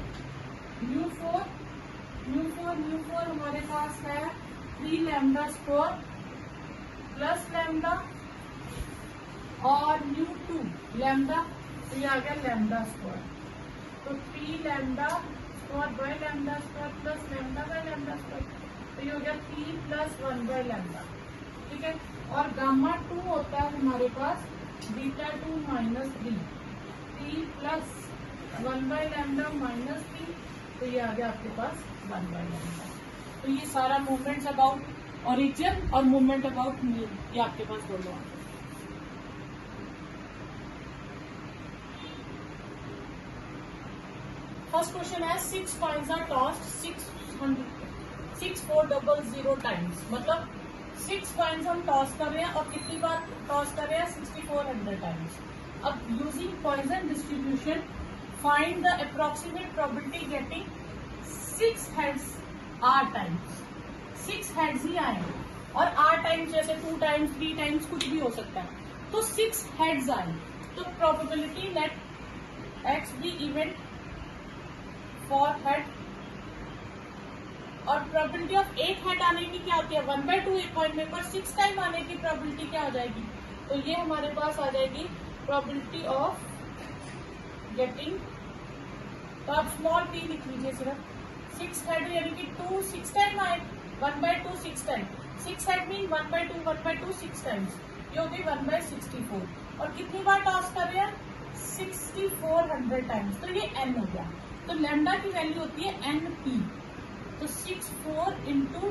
न्यू 4 हमारे पास है 3 लैम्डा स्क्वायर प्लस लैम्डा और न्यू 2 लैम्डा, तो ये आ गया लैम्डा स्क्वायर, तो 3 lambda square by lambda square plus lambda by lambda square, तो ये हो गया 3 प्लस 1 बाय लैम्डा, ठीक है। और गामा 2 होता है हमारे पास beta 2 minus 3 plus 1 by lambda minus 3, तो ये आ गया आपके पास 1 बाय लैम्डा। तो ये सारा मूवमेंट्स अबाउट ओरिजिन और मूवमेंट अबाउट मीन, ये आपके पास दोनों आ गए। फर्स्ट क्वेश्चन है 6 coins are tossed 6400 टाइम्स, मतलब 6 coins हम टॉस कर रहे हैं और कितनी बार टॉस कर रहे हैं 6400 टाइम्स। अब using Poisson distribution find the approximate probability getting 6 heads r times. 6 heads ही आएंगे और r टाइम्स जैसे 2 टाइम्स 3 टाइम्स कुछ भी हो सकता है, तो 6 heads आए, तो probability let x be event for head, और प्रोबेबिलिटी ऑफ एक हेड आने की क्या होती है 1/2 एक पॉइंट में, पर 6 टाइम आने की प्रोबेबिलिटी क्या हो जाएगी, तो ये हमारे पास आ जाएगी प्रोबेबिलिटी ऑफ गेटिंग, तो आप स्मॉल p लिख लीजिए सिर्फ 6 हेड यानी कि 2 6 टाइम आए, 1/2 6 टाइम, 6 हेड मीन 1/2 6 टाइम्स, ये हो गई 1/64, और कितनी बार टॉस कर रहे हैं 6400 टाइम्स, तो ये n हो गया। तो लैम्डा की वैल्यू होती है NP, तो 64 इंटू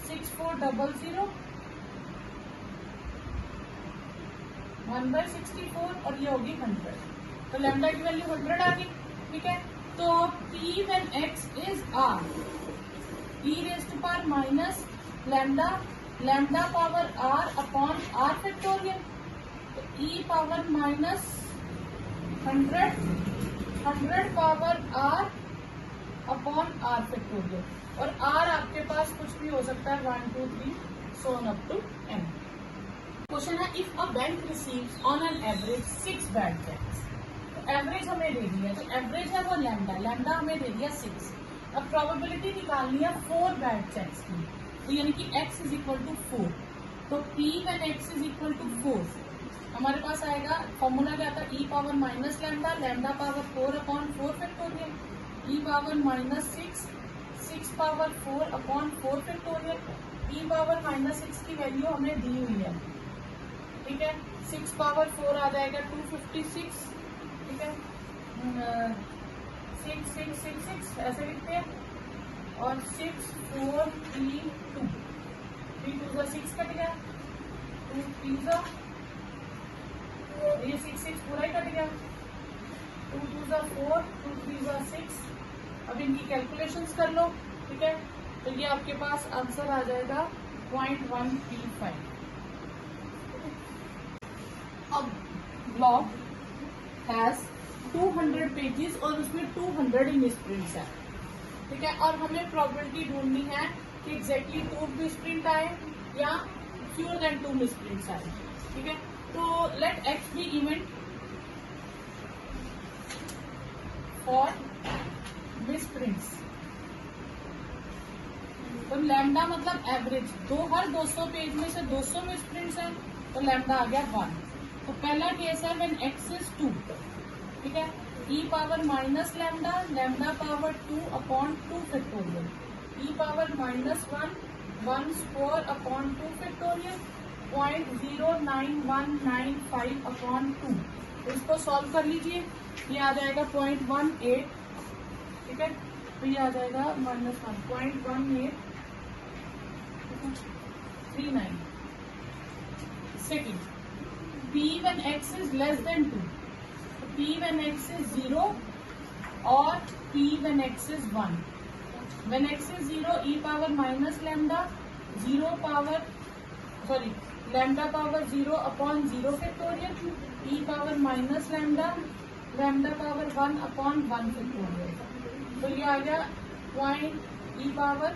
6400 1/64 और ये होगी 100, तो लैम्डा की वैल्यू 100 आ गई, ठीक है। तो P when x is r, e raised to power minus lambda power r upon r factorial, तो e power minus 100 power r upon r factorial, और r आपके पास कुछ भी हो सकता है 1 2 3 so on up to n। Question है if a bank receives on an average 6 bad cheques, तो एवरेज हमें दे दिया, तो एवरेज है वो लैम्डा हमें दे दिया 6, अब प्रोबेबिलिटी निकालनी है 4 बैड चेक्स की, तो यानी कि x इज इक्वल टू 4, तो p when x is equal to 4 हमारे पास आएगा, फॉर्मूला क्या था e power minus lambda power 4 upon 4 factorial, e power minus 6 6 power 4 upon 4 factorial, e power -6 की वैल्यू हमें दी हुई है, ठीक है। 6 पावर 4 आ जाएगा 256, ठीक है। 6 6 6 6 ऐसे लिखते हैं, और 6 4 3 2, 3 2 6 कट गया, 2 3 ये 6 6 पूरा ही कट गया, 2 2 4 2 3 6। अब इनकी कैलकुलेशंस कर लो, ठीक है। तो ये आपके पास आंसर आ जाएगा 0.135। अब ब्लॉग हैज 200 पेजेस और उसमें 200 ही मिसप्रिंट्स है, ठीक है। और हमें प्रोबेबिलिटी ढूंढनी है कि एग्जैक्टली 2 मिसप्रिंट आए या फ्यूअर देन 2 मिसप्रिंट्स आए, ठीक है। तो let x be event for misprints. तो लैम्डा मतलब एवरेज, हर 200 पेज में से 200 मिसप्रिंट्स है, तो लैम्डा आ गया 1। तो पहला केस है व्हेन एक्स इज 2, ठीक है। e power minus lambda, lambda power 2 upon 2 factorial, e power -1 1 square upon 2 factorial, 0.09195 upon 2। तो इसको सॉल्व कर लीजिए, ये आ जाएगा 0.18, ठीक है। तो ये आ जाएगा -1.1839। Second, p when x is less than 2, p when x is 0 और p when x is 1। when x is 0 e power minus lambda, 0 power sorry lambda power 0 upon 0 factorial, e power minus lambda, lambda power 1 upon 1 factorial. तो ये आ गया point e power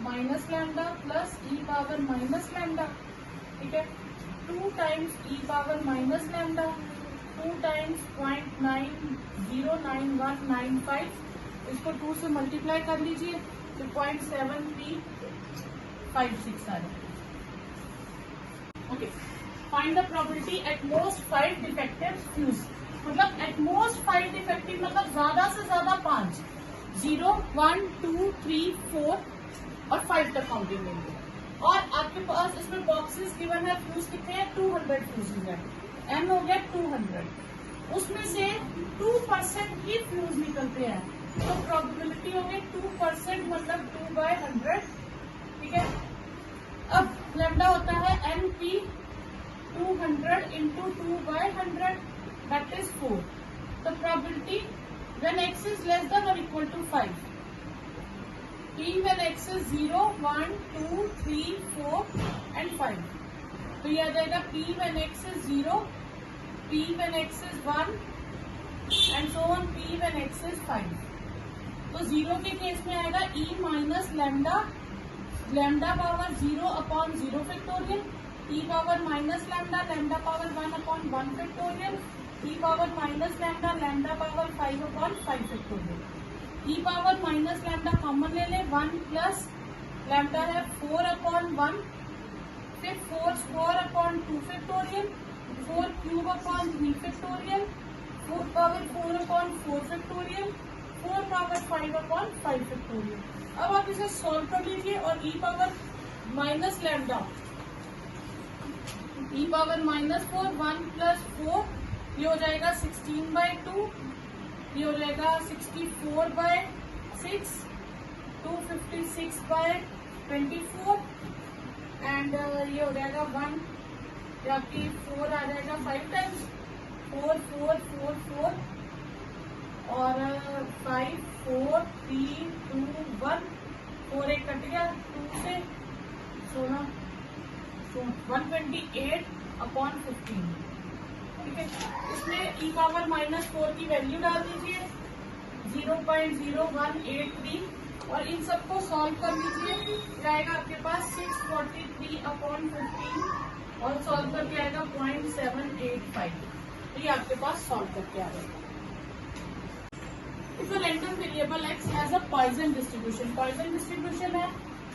minus lambda plus e power minus lambda, ठीक है। 2 times e power minus lambda, 2 times 0.09195, इसको 2 से मल्टीप्लाई कर लीजिए, तो 0.7356 आ जाएगा। Okay, find the probability at most 5 defective fuse. मतलब एट मोस्ट 5 डिफेक्टिव मतलब ज्यादा से ज्यादा 5, 0 1 2 3 4 और 5 तक काउंटिंग लेंगे। और आपके पास इसमें बॉक्सेस गिवन है, फ्यूज कितने हैं, 200 फ्यूज है, एन हो गया 200, उसमें से 2% ही फ्यूज निकलते हैं, तो प्रोबेबिलिटी हो गई 2% मतलब 2/100, ठीक है। अब लैम्डा होता है NP 200 इंटू 2/100, दैट इज 4। तो probability when x is less than or equal to 5, p when x is 0 1 2 3 4 and 5। तो ये आ जाएगा p when x is 0, p when x is 1 and so on, p when x is 5। तो 0 के केस में आएगा e minus lambda, lambda power 0 upon 0 factorial, e power minus lambda, lambda power 1 upon 1 factorial, e power minus lambda, lambda power 5 upon 5 factorial. e power minus lambda common ले ले, 1 प्लस लैम्डा है 4 अपॉन 1, फिर 4 square upon 2 factorial, 4 cube upon 3 factorial, 4 power 4 upon 4 factorial, 4 power 5 upon 5 factorial. अब आप इसे सॉल्व कर लीजिए और e power minus lambda, e power -4 1 plus 4, ये हो जाएगा 16/2, ये हो जाएगा 64/6, 256/24 एंड ये हो जाएगा 1, जबकि 4 आ जाएगा 5 टाइम्स, 4 4 4 4 और 5 4 3 2 1, 4 एक कट गया 2 से 16, 128 अपॉन 15, ठीक है। इसमें e पावर -4 की वैल्यू डाल दीजिए 0.0183 और इन सबको सॉल्व कर लीजिए, आएगा आपके पास 643 अपॉन 15 और सॉल्व करके आएगा 0.785। तो ये आपके पास सॉल्व करके आ जाएगा। If a random variable x has a Poisson distribution, Poisson distribution है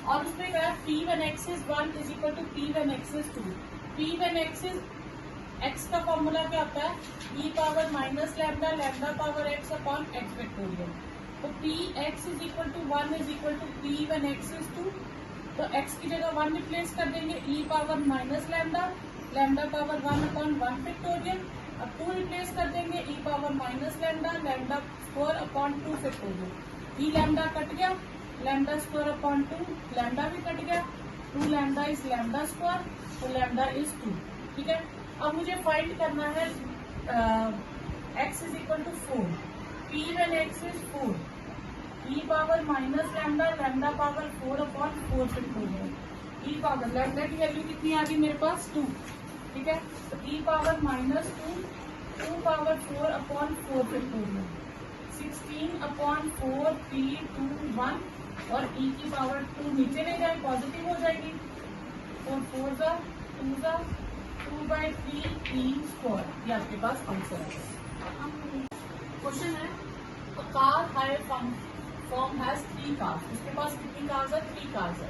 और उसमें क्या है, p when x is 1 is equal to p when x is 2, p when x is x का फॉर्मूला क्या होता है, e power minus lambda, lambda power x upon x factorial. तो तो p x is equal to 1 is equal to p when x is 2। तो x की जगह 1 रिप्लेस कर देंगे, e power minus lambda, lambda power 1/1 factorial. अब 2 रिप्लेस कर देंगे, e power minus lambda, lambda square upon 2 factorial. E lambda cut गया, लैम्डा स्क्वायर अपॉन 2, लैम्डा भी कट गया, 2 लैम्डा इज लैम्डा स्क्वायर, तो लैम्डा इज 2। ठीक है, अब मुझे फाइंड करना है x is equal to 4, p when x is 4, e power minus lambda, lambda power 4/4 factorial. e power lambda की वैल्यू कितनी आ गई मेरे पास 2। ठीक है, तो e power minus 2 power 4/4 factorial, 16/4 p 2 1 और e की पावर 2 नीचे ले जाए पॉजिटिव हो जाएगी, 4 4 जा 2 जा 2/3 p स्क्वायर। ये आपके पास आंसर है। क्वेश्चन है, car hire firm has 3 cars, उसके पास कितनी कार्स है? 3 कार्स है,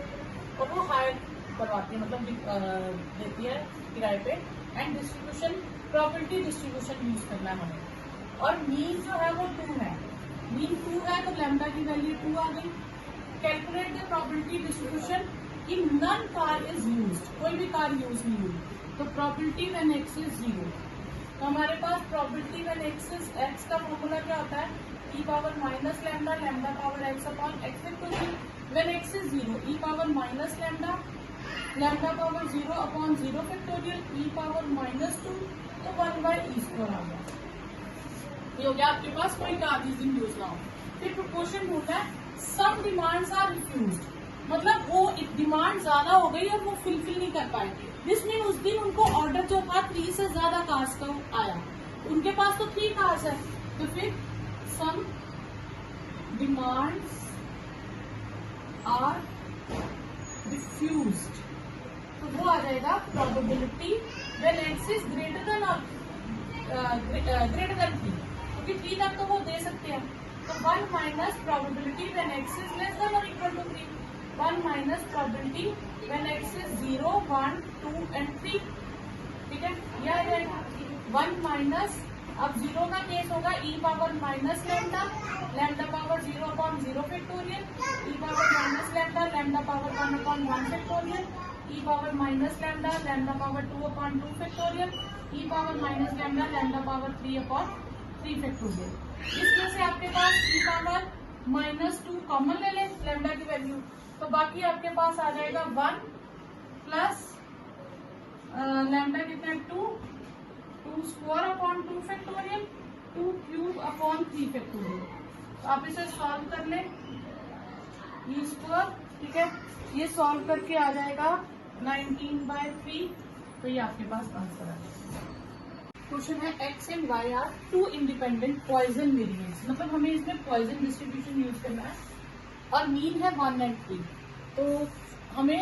और वो हायर करवाती है, मतलब देती है किराए पे। And distribution, property distribution use करना है हमें, और मीन जो है वो 2 है, मीन 2 है तो लैम्डा की वैल्यू 2 आ गई। Calculate the property distribution in none car is used, कोई भी कार यूज नहीं हुई, तो प्रॉपर्टी व्हेन एक्स इज 0। तो हमारे पास property when x is, x का फॉर्मूला क्या होता है? e power minus lambda, lambda power x upon x factorial. When x is 0, e power minus lambda, lambda power 0/0 factorial, e power minus 2, तो 1/e स्क्वायर आ गया। ये हो गया आपके पास, कोई कार यूजिंग यूज ना हो। फिर प्रोपोर्शन होता है, सम डिमांड्स आर रिफ्यूज्ड, मतलब वो डिमांड ज्यादा हो गई और वो फुलफिल नहीं कर पाए। दिस मीन उस दिन उनको ऑर्डर जो था 3 से ज्यादा कार्स का आया, उनके पास तो 3 कार्स है, तो फिर सम डिमांड्स आर रिफ्यूज्ड, तो वो आ जाएगा probability when x is greater then 3, क्योंकि 3 तक तो वो दे सकते हैं। तो 1 minus probability when x is less than और equal to 3, 1 minus probability when x is 0 1 2 and 3। ठीक है, यह आ जाएगा 1 माइनस, अब 0 का केस होगा e power minus lambda, lambda power 0/0 factorial, e power minus lambda, lambda power 1/1 factorial, e power minus lambda, lambda power 2/2 factorial, e power minus lambda, lambda power 3/3 factorial. इसमें से आपके पास e पावर माइनस 2 कॉमन ले लें लैम्डा की वैल्यू, तो बाकी आपके पास आ जाएगा 1 प्लस लैम्डा कितना है 2 square upon 2 factorial, 2 cube upon 3 factorial. तो आप इसे सॉल्व कर लें, e स्क्वायर। ठीक है, ये सॉल्व करके आ जाएगा 19/3, तो ये आपके पास आंसर है। क्वेश्चन है, x and y are 2 independent Poisson variants, मतलब हमें इसमें पॉइजन डिस्ट्रीब्यूशन यूज करना है, और मीन है 1 and 3, तो हमें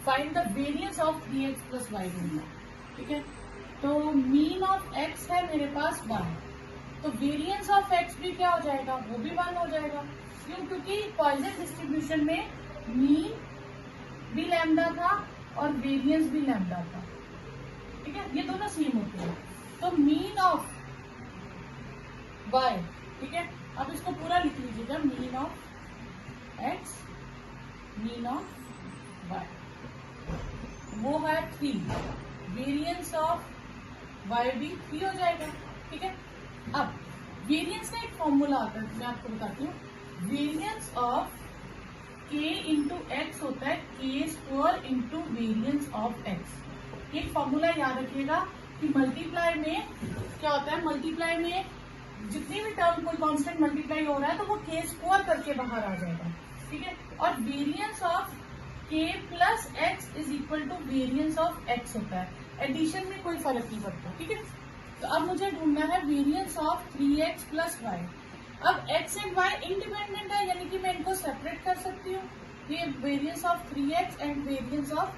find the variance of 3x + y ढूंढना। ठीक है, तो मीन ऑफ x है मेरे पास 1, तो वेरिएंस ऑफ x भी क्या हो जाएगा? वो भी 1 हो जाएगा। क्यों? क्योंकि पॉइजन डिस्ट्रीब्यूशन में मीन भी लैम्डा था और वेरिएंस भी लैम्डा था। ठीक है, ये दोनों सेम होते हैं, तो मीन ऑफ y, ठीक है, अब इसको पूरा लिख लीजिएगा, mean of x, mean of y, वो है 3, वेरिएंस ऑफ y भी 3 हो जाएगा। ठीक है, अब वेरिएंस का एक फॉर्मूला आता है, मैं आपको बताती हूँ। Variance of k into x होता है k square into variance of x। एक फॉर्मूला याद रखिएगा कि मल्टीप्लाई में क्या होता है, मल्टीप्लाई में जितनी भी टर्म कोई कांस्टेंट मल्टीप्लाई हो रहा है तो वो k स्क्वायर करके बाहर आ जाएगा। ठीक है, और variance of k plus x is equal to variance of x होता है, एडिशन में कोई फर्क नहीं पड़ता। ठीक है, तो अब मुझे ढूंढना है वेरिएंस ऑफ 3x + y। अब x एंड y इंडिपेंडेंट है, यानी कि मैं इनको सेपरेट कर सकती हूँ, ये variance of 3x and variance of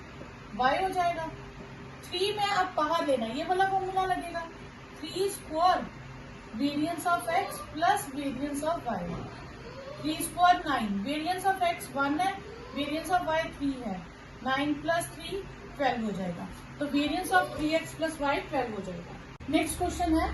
y हो जाएगा। 3 में अब बाहर लेना, ये वाला फॉर्मूला लगेगा, 3 square variance of x plus variance of y, 3 square 9, variance of x 1 है, वेरिएंस ऑफ y 3 है, 9 + 3 12 हो जाएगा, तो वेरिएंस ऑफ 3x + y 12 हो जाएगा। नेक्स्ट क्वेश्चन है,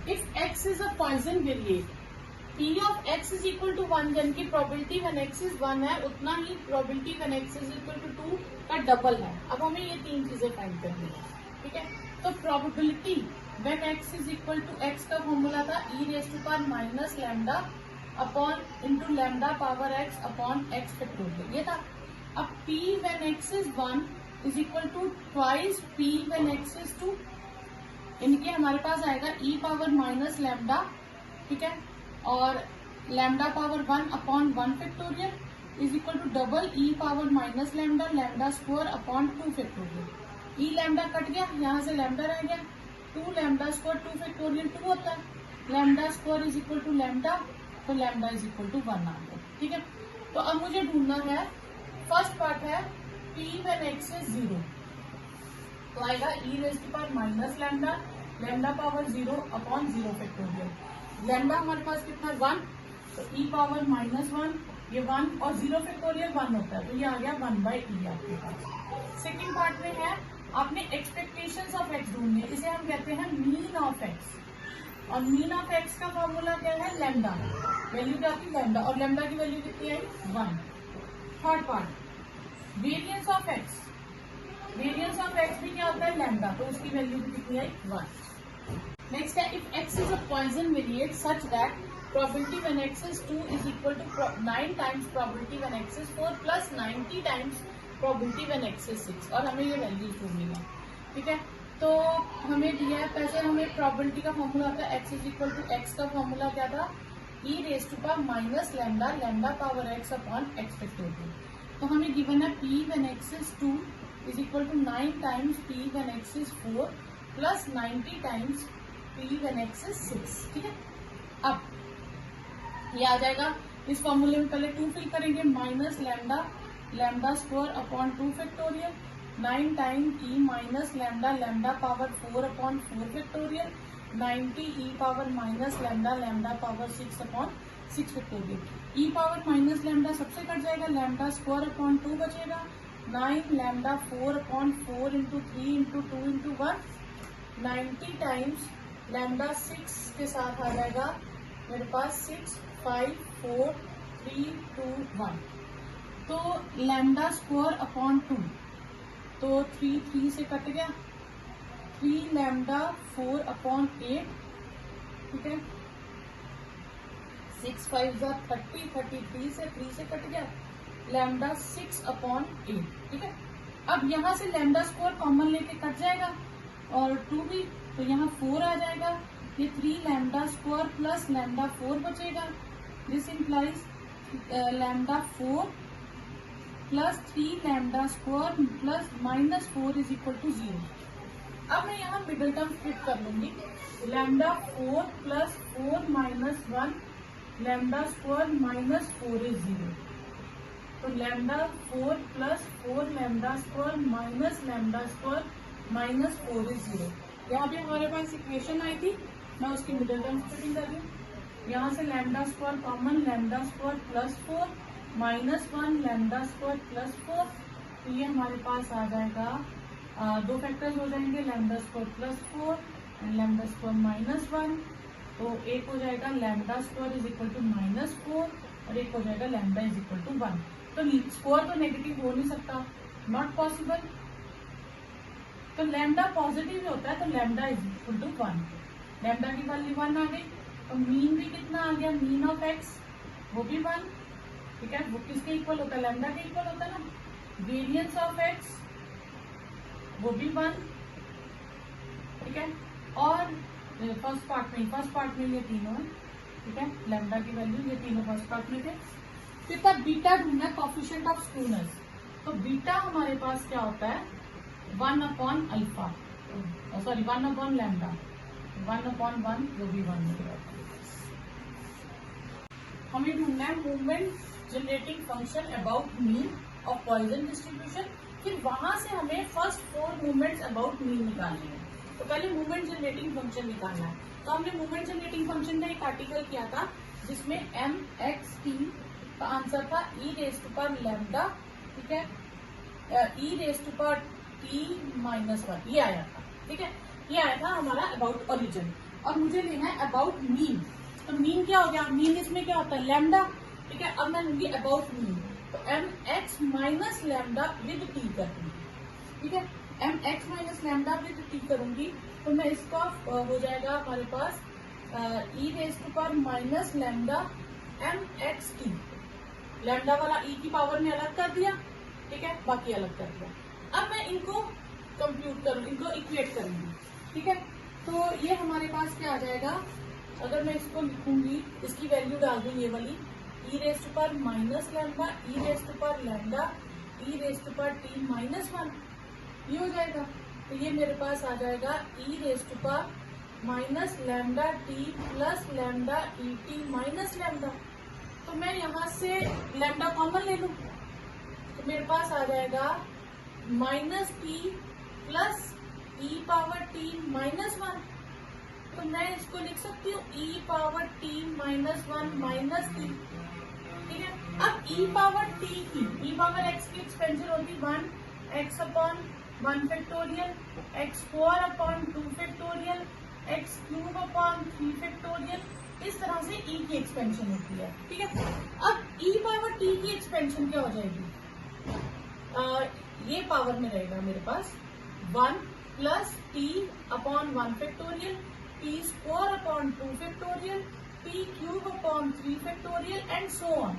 if x is a Poisson variate P of x is equal to 1, यानी कि प्रोबेबिलिटी व्हेन x इज 1 है, उतना ही probability when x is equal to 2 का डबल है। अब हमें ये तीन चीजें फाइंड करनी है, ठीक है। तो probability when x is equal to, x का फॉर्मूला था e raise to power minus lambda upon into lambda power x upon x factorial, ये था। अब p when x is 1 is equal to twice p when x is 2, इनके हमारे पास आएगा e पावर माइनस लैम्डा, ठीक है, और lambda power 1 upon 1 factorial is equal to double e power minus lambda lambda square upon 2 factorial. e lambda cut गया, यहाँ से लैम्डा रह गया, 2 लैम्डा स्क्वायर 2 फैक्टोरियल 2 होता है, lambda square is equal to lambda, तो लैम्डा इज इक्वल टू 1 आ गया, ठीक है। तो अब मुझे ढूंढना है, फर्स्ट पार्ट है p व्हेन x इज 0, तो आएगा e raise to power minus lambda lambda power 0 upon 0 factorial. Lambda हमारे पास कितना 1, तो e पावर माइनस 1, ये 1 और 0 फैक्टोरियल 1 होता है, तो ये आ गया 1/e आपके पास। सेकेंड पार्ट में है आपने एक्सपेक्टेशंस ऑफ x ढूंढनी है, इसे हम कहते हैं मीन ऑफ x, और मीन ऑफ x का फॉर्मूला क्या है, लैम्डा, वैल्यू क्या थी लैम्डा, और लैम्डा की वैल्यू कितनी आई 1। Third part variance of x, variance of x भी क्या होता है लैम्डा, तो उसकी वैल्यू भी कितनी आई 1। नेक्स्ट है if x is a Poisson variate such that probability when x is 2 is equal to 9 times probability when x is 4 plus 90 times probability when x is 6, और हमें ये वैल्यूज ढूंढनी है, ठीक है। तो हमें दिया है, पहले हमें प्रोबेबिलिटी का फॉर्मूला आता है x is equal to, x का फॉर्मूला क्या था, e raise to power minus lambda lambda power x upon x factorial. तो हमें गिवन है p when x is 2 is equal to 9 times p when x is 4 plus 90 times p when x is 6, ठीक है। अब ये आ जाएगा, इस फॉर्मूले में पहले 2 फिल करेंगे, minus lambda lambda square upon 2 factorial, 9 time e minus lambda lambda power 4 upon 4 factorial, 90 e power minus lambda lambda power 6 upon 6 factorial. e power minus lambda सबसे कट जाएगा, लैम्डा स्क्वायर अपॉन 2 बचेगा, 9 lambda 4 upon 4 into 3 into 2 into 1, 90 times lambda 6 के साथ आ जाएगा मेरे पास 6 5 4 3 2 1, तो लैम्डा स्क्वायर अपॉन 2, तो 3 3 से कट गया, 3 लैम्डा 4 अपॉन 8, ठीक है, 6 5 30 33 से 3 से कट गया, लैम्डा 6 अपॉन 8, ठीक है। अब यहाँ से लैम्डा स्क्वायर कॉमन लेके कट जाएगा, और 2 भी, तो यहाँ 4 आ जाएगा, ये 3 लैम्डा स्क्वायर प्लस लैम्डा 4 बचेगा, this implies lambda 4 plus 3 lambda square plus minus 4 is equal to 0। अब मैं यहाँ मिडिल टर्म स्प्लिट कर लूंगी, lambda 4 plus 4 minus 1 lambda square minus 4 is 0, तो lambda 4 plus 4 lambda square minus lambda square minus 4 is 0। यहाँ पे हमारे पास इक्वेशन आई थी, मैं उसकी मिडिल टर्म स्प्लिटिंग कर रही हूँ, यहाँ से lambda square common, lambda square plus 4 minus 1 lambda square plus 4, तो ये हमारे पास आ जाएगा, 2 फैक्टर्स हो जाएंगे, lambda square plus 4 and lambda square minus 1, तो एक हो जाएगा lambda square is equal to minus 4 और एक हो जाएगा लैम्डा इज इक्वल टू 1। तो स्क्वायर तो नेगेटिव हो नहीं सकता, नॉट पॉसिबल, तो लैम्डा पॉजिटिव होता है, तो lambda is equal to 1, lambda की वैल्यू 1 आ गई, तो मीन भी कितना आ गया, मीन ऑफ x वो भी 1, ठीक है, वो किसके इक्वल होता है, लैम्डा के इक्वल होता है ना। वेरियंस ऑफ x वो भी 1, ठीक है, और फर्स्ट पार्ट में ये तीनों है, ठीक है, लैम्डा की वैल्यू ये तीनों फर्स्ट पार्ट में थे। फिर तब बीटा ढूंढना, कोएफिशिएंट ऑफ स्क्यूनेस, तो बीटा हमारे पास क्या होता है 1 upon alpha, sorry 1 upon lambda, 1 upon 1 वो भी 1 में रहता है। हमें ढूंढना है movement generating function about mean of Poisson distribution, फिर वहां से हमें फर्स्ट 4 मूवमेंट्स अबाउट मीन निकालने हैं। तो पहले मूवमेंट जनरेटिंग फंक्शन निकालना है, तो हमने मूवमेंट जनरेटिंग फंक्शन का एक आर्टिकल किया था जिसमें mxt का आंसर था e raise to power lambda, ठीक है, e raise to power t minus 1, ये आया था, ठीक है, ये आया था हमारा अबाउट ओरिजिन। और मुझे लेना है अबाउट मीन, तो मीन क्या हो गया, मीन इसमें क्या होता है लैम्डा, ठीक है। अब मैं लूंगी अबाउट मीन, तो m x minus lambda with t करूंगी, ठीक है। M x minus lambda with t करूंगी तो मैं इसका हो जाएगा हमारे पास e raise to power minus lambda m x t, lambda वाला ई की पावर में अलग कर दिया, ठीक है, बाकी अलग कर दिया। अब मैं इनको कंप्यूट करूँ, इनको इक्वेट करूंगी, ठीक है। तो ये हमारे पास क्या आ जाएगा, अगर मैं इसको लिखूंगी, इसकी वैल्यू डाल दूं ये वाली, e raise to power minus lambda e raise to power lambda e raise to power t minus 1, ये हो जाएगा। तो ये मेरे पास आ जाएगा e raise to power minus lambda t plus lambda e t minus lambda. तो मैं यहाँ से लैम्डा कॉमन ले लूं तो मेरे पास आ जाएगा minus t plus e power t minus 1। तो मैं इसको लिख सकती हूँ e power t minus 1 minus t, ठीक है। अब ई पावर टी की, ई पावर एक्स की एक्सपेंशन होती 1 x upon 1 factorial, x square upon 2 factorial, x cube upon 3 factorial, इस तरह से ई की एक्सपेंशन होती है, ठीक है। अब ई पावर टी की एक्सपेंशन क्या हो जाएगी, ये पावर में रहेगा मेरे पास 1 plus t upon 1 factorial, T square upon 2 factorial, t cube upon 3 factorial and so on.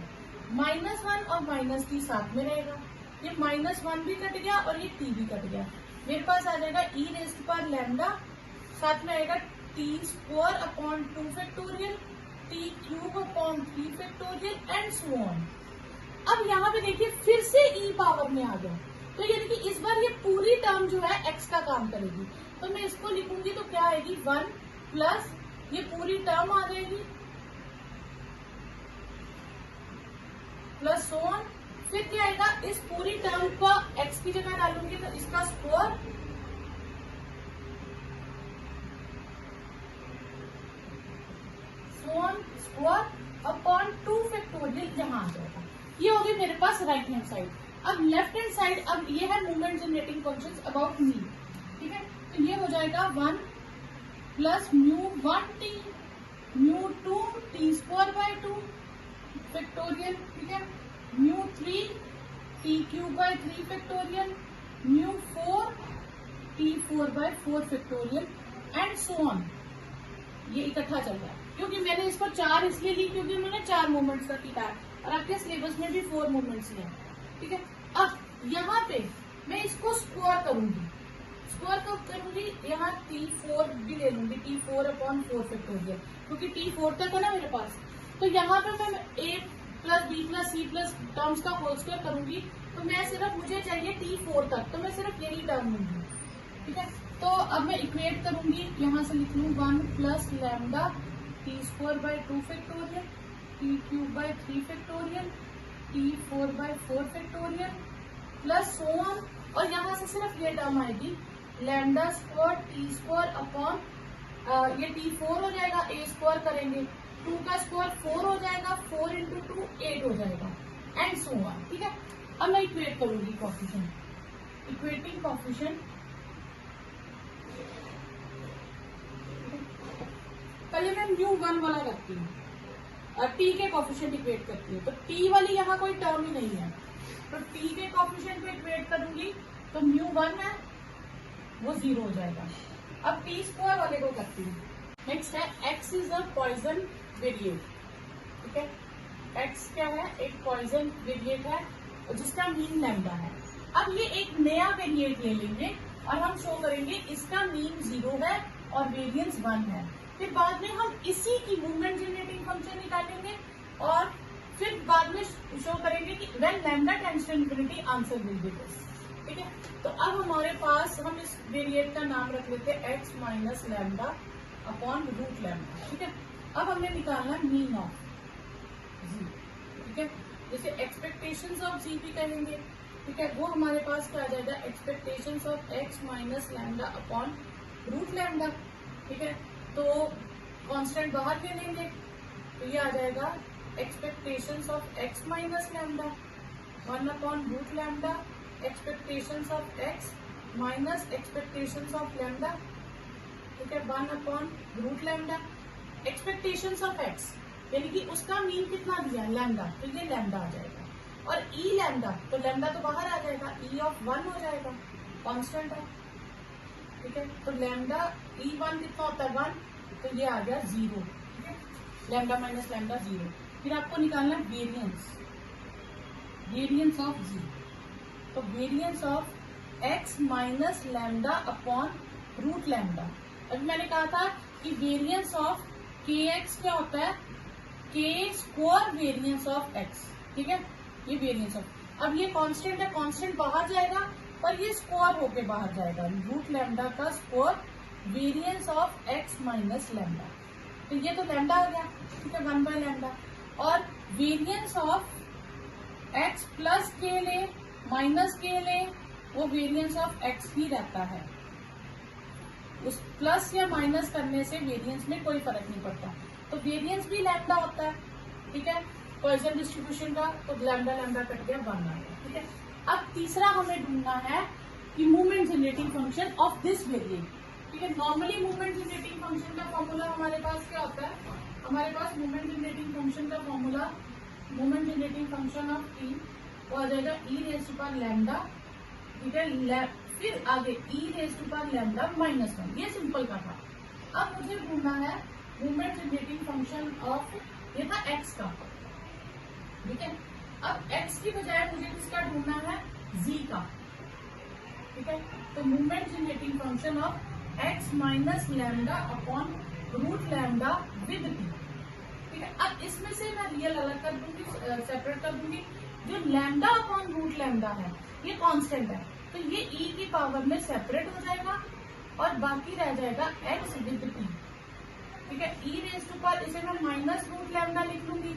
-1 और माइनस टी साथ में रहेगा, ये -1 भी कट गया और ये टी भी कट गया। मेरे पास आ जाएगा ई रेज़्ड पावर लैम्डा, साथ में आएगा T square upon 2 factorial, t cube upon 3 factorial and so on. अब यहाँ पे देखिए फिर से ई पावर में आ गया, तो यानी कि इस बार ये पूरी टर्म जो है एक्स का काम करेगी। तो मैं इसको लिखूंगी तो क्या आएगी 1 प्लस ये पूरी टर्म आ जाएगी प्लस सो ऑन। फिर क्या आएगा, इस पूरी टर्म को एक्स की जगह डालूंगी तो इसका square so on square upon 2 factorial यहाँ आ जाएगा। ये हो गई मेरे पास राइट हैंड साइड। अब लेफ्ट हैंड साइड, अब ये है movement generating functions about me, ठीक है। तो ये हो जाएगा 1 plus mu 1 t mu 2 t square by 2 factorial, ठीक है, mu 3 t cube by 3 factorial, mu 4 t 4 by 4 factorial and so on. ये इकट्ठा चल रहा है क्योंकि मैंने इसको 4 इसलिए ली क्योंकि उन्होंने 4 मूवमेंट्स का किया है और आपके सिलेबस में भी 4 मूवमेंट्स हैं, ठीक है। अब यहाँ पे मैं इसको स्क्वायर करूंगी, स्क्वायर कब करूंगी, यहाँ T4 भी ले लूंगी, T4 अपॉन 4 फैक्टोरियल, क्योंकि T4 तक है ना मेरे पास। तो यहाँ पे मैं A plus B plus C plus terms का होल स्क्वायर करूंगी, तो मैं सिर्फ मुझे चाहिए T4 तक, तो मैं सिर्फ यही टर्म लूंगी, ठीक है। तो अब मैं इक्वेट करूंगी, यहाँ से लिख लूँ 1 plus lambda t square by 2 factorial, t cube by 3 factorial, T4 by 4 factorial plus so on. और यहाँ से सिर्फ ये टर्म आएगी lambda square t square upon ये T4 हो जाएगा, A स्क्वायर करेंगे 2 का स्क्वायर 4 हो जाएगा, 4 इंटू 2 8 हो जाएगा एंड सो ऑन, ठीक है। अब मैं इक्वेट करूंगी कोफिशिएंट, इक्वेटिंग कोफिशिएंट, पहले मैं μ1 वाला रखती हूँ और टी के कोफिशिएंट इक्वेट करती हूँ। तो टी वाली यहाँ कोई टर्म ही नहीं है, तो टी के कोफिशिएंट को इक्वेट करूंगी तो μ1 है वो 0 हो जाएगा। अब टी स्क्वायर वाले को करती हूँ। नेक्स्ट है x is a Poisson variate, ठीक है। x क्या है, एक पॉइजन वेरिएट है जिसका मीन लैम्डा है। अब ये एक नया वेरिएट ले लेंगे और हम शो करेंगे इसका मीन 0 है और वेरिएंस 1 है। फिर बाद में हम इसी की मूवमेंट जनरेटिंग फंक्शन निकालेंगे और फिर बाद में शो करेंगे कि when lambda tends to infinity answer will be this, ठीक है। तो अब हमारे पास हम इस वेरिएट का नाम रख लेते हैं x minus lambda upon root lambda, ठीक है। अब हमें निकालना मीन ऑफ जी, ठीक है, जैसे एक्सपेक्टेशंस ऑफ जी भी कहेंगे, ठीक है। वो हमारे पास क्या आ जाएगा, expectations of x minus lambda upon root lambda, ठीक है। तो कांस्टेंट बाहर ले लेंगे तो ये आ जाएगा expectations of x minus lambda 1 upon root lambda, expectations of x minus expectations of lambda, ठीक है, 1 upon root lambda. Expectations of x, यानी कि उसका मीन कितना दिया है लैम्डा, तो ये लैम्डा आ जाएगा। और ई लैम्डा, तो लैम्डा तो बाहर आ जाएगा, ई ऑफ 1 हो जाएगा, कांस्टेंट है, ठीक है। तो लैम्डा E1 कितना होता है 1, तो ये आ गया 0, ठीक है। Lambda minus lambda 0। फिर आपको निकालना वेरियंस, वेरियंस ऑफ जी। तो variance of x minus lambda upon root lambda. अभी मैंने कहा था कि वेरियंस ऑफ kx क्या होता है, k square variance of x, ठीक है। ये वेरियंस ऑफ, अब ये कांस्टेंट है, कांस्टेंट बाहर जाएगा और ये स्क्वायर होके बाहर जाएगा, रूट लैम्डा का square variance of x minus lambda. तो ये तो लैम्डा आ गया, ठीक है, 1 बाय लैम्डा। और वेरियंस ऑफ x प्लस के ले माइनस के ले, वो वेरियंस ऑफ x ही रहता है, उस प्लस या माइनस करने से वेरियंस में कोई फर्क नहीं पड़ता। तो वेरियंस भी लैम्डा होता है, ठीक है, पॉइसन डिस्ट्रीब्यूशन का। तो लैम्डा लैम्डा कट गया 1 आ गया, ठीक है। अब तीसरा हमें ढूंढना है कि movement generating function of this variant, ठीक है। नॉर्मली मूवमेंट जनरेटिंग फंक्शन का फॉर्मूला हमारे पास क्या होता है, हमारे पास मूवमेंट जनरेटिंग फंक्शन का formula, movement generating function of t वो आ जाएगा e rays to power lambda, ठीक है। फिर आगे e rays to power lambda minus 1, ये सिंपल का था। अब मुझे ढूंढना है मूवमेंट जनरेटिंग फंक्शन ऑफ, ये था एक्स का, ठीक है। अब x की बजाय मुझे किसका ढूंढना है, z का, ठीक है। तो movement generating function of x minus lambda upon root lambda with t, ठीक है। अब इसमें से मैं रियल अलग कर दूंगी, सेपरेट कर दूंगी। जो लैम्डा अपॉन रूट लैम्डा है ये कांस्टेंट है, तो ये e की पावर में सेपरेट हो जाएगा और बाकी रह जाएगा x विद t, ठीक है। e रेज़ टू पावर, इसे मैं माइनस रूट लैम्डा लिख लूंगी,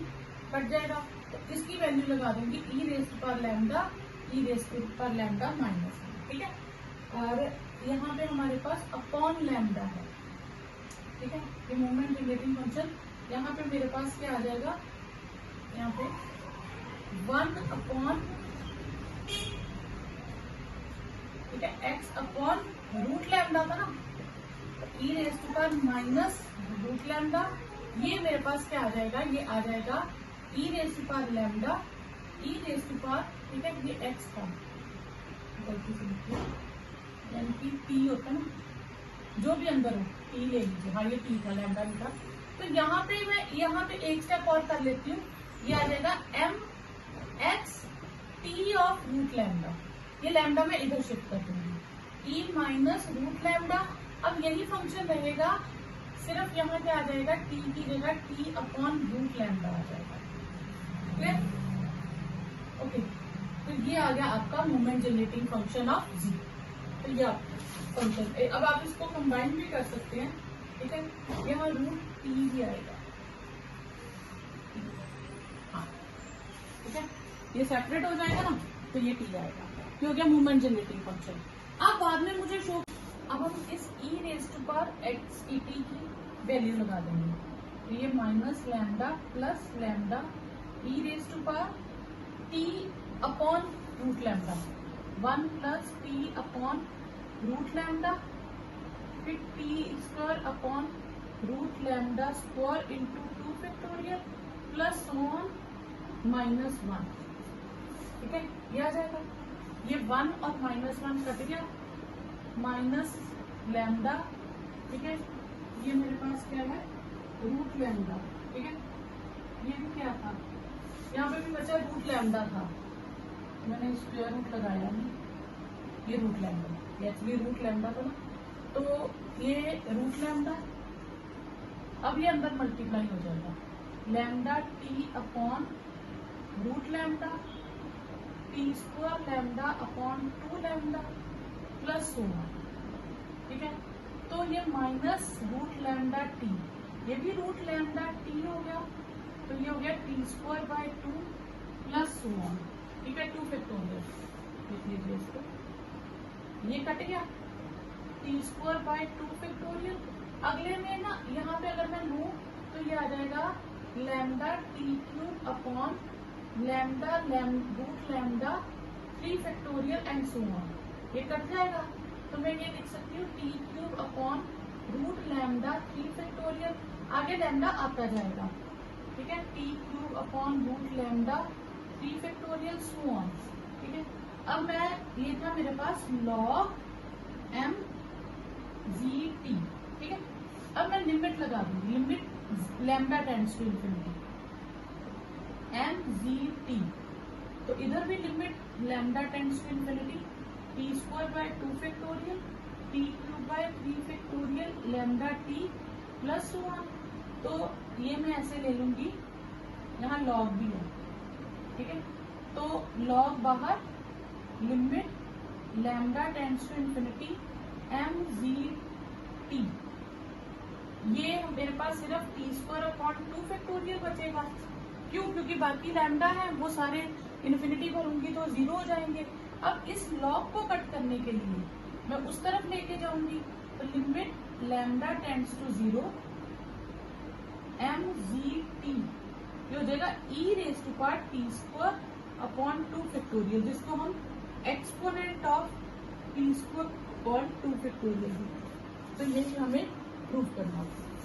कट जाएगा, तो इसकी वैल्यू लगा दूंगी e rays to power lambda, e rays to power lambda minus, ठीक है। और यहाँ पे हमारे पास अपॉन लैम्डा है, ठीक है। ये मूवमेंट जनरेटिंग फंक्शन, यहाँ पे मेरे पास क्या आ जाएगा, यहाँ पे 1 अपॉन, ठीक है, एक्स अपॉन रूट लैम्डा था ना, e rays to power minus root lambda, ये मेरे पास क्या आ जाएगा, ये आ जाएगा e rays to power lambda, e rays to power, ठीक है, ये एक्स था, गलती से लिखिए, यानी कि टी होता है ना, जो भी अंदर हो टी ले लीजिए, हाँ ये टी था, लैम्डा नहीं था। तो यहाँ पे मैं यहाँ पे एक स्टेप और कर लेती हूँ, ये आ जाएगा M x T of root lambda, ये लैम्डा मैं इधर शिफ्ट कर दूंगी, ई माइनस रूट लैम्डा। अब यही फंक्शन रहेगा, सिर्फ यहाँ पे आ जाएगा टी की जगह टी अपॉन रूट लैम्डा आ जाएगा, ओके। तो ये आ गया आपका movement generating function of g. तो ये फंक्शन, अब आप इसको कंबाइन भी कर सकते हैं, ठीक है। यहाँ रूट टी भी आएगा, हाँ, ठीक है, ये सेपरेट हो जाएगा ना, तो ये टी आएगा, ये हो गया मूवमेंट जनरेटिंग फंक्शन। अब बाद में मुझे शो, अब हम इस e rays to power x e t की वैल्यू लगा देंगे, तो ये minus lambda plus lambda e rays to power t upon root lambda, 1 plus t upon root lambda, फिर t square upon root lambda square into 2 factorial plus one minus 1, ठीक है, ये आ जाएगा। ये 1 और माइनस 1 कट गया, माइनस लैम्डा, ठीक है, ये मेरे पास क्या है रूट लैम्डा, ठीक है, ये भी क्या था, यहाँ पे भी बचा रूट लैम्डा था, मैंने स्क्वायर रूट लगाया नहीं, ये रूट लैम्डा, ये एक्चुअली रूट लैम्डा था ना, तो ये रूट लैम्डा, अब ये अंदर मल्टीप्लाई हो जाएगा, lambda t upon root lambda t square lambda upon 2 lambda plus 1, ठीक है। तो ये माइनस रूट लैम्डा टी, ये भी रूट लैम्डा टी हो गया, तो ये हो गया टी स्क्वायर बाय 2 प्लस 1, ठीक है, 2 फैक्टोरियल, लिख लीजिए इसको, ये कट गया, टी स्क्वायर बाय 2 फैक्टोरियल। अगले में ना यहाँ पे अगर मैं लूँ तो ये आ जाएगा lambda t cube upon lambda root lambda 3 factorial and so on, ये कट जाएगा, तो मैं ये लिख सकती हूँ t cube upon root lambda 3 factorial आगे लैम्डा आता जाएगा, ठीक है, t cube upon root lambda 3 factorial so on, ठीक है। अब मैं ये था मेरे पास लॉग एम जी टी, ठीक है। अब मैं लिमिट लगा दूंगी, limit lambda tends to infinity M ji T, तो इधर भी limit lambda tends to infinity t square by 2 factorial t cube by 3 factorial lambda t plus 1। तो ये मैं ऐसे ले लूंगी, यहाँ लॉग भी है, ठीक है। तो लॉग बाहर, limit lambda tends to infinity M G T, ये मेरे पास सिर्फ टी स्क्वायर अपॉन 2 फैक्टोरियल बचेगा। क्यों? क्योंकि बाकी लैम्डा है वो सारे इन्फिनिटी भरूंगी तो 0 हो जाएंगे। अब इस लॉग को कट करने के लिए मैं उस तरफ लेके जाऊंगी, तो limit lambda tends to 0 m G T, ये हो जाएगा e raise to power t square upon 2 factorial, जिसको हम exponent of t square upon 2 factorial, तो ये हमें प्रूव करना होगा।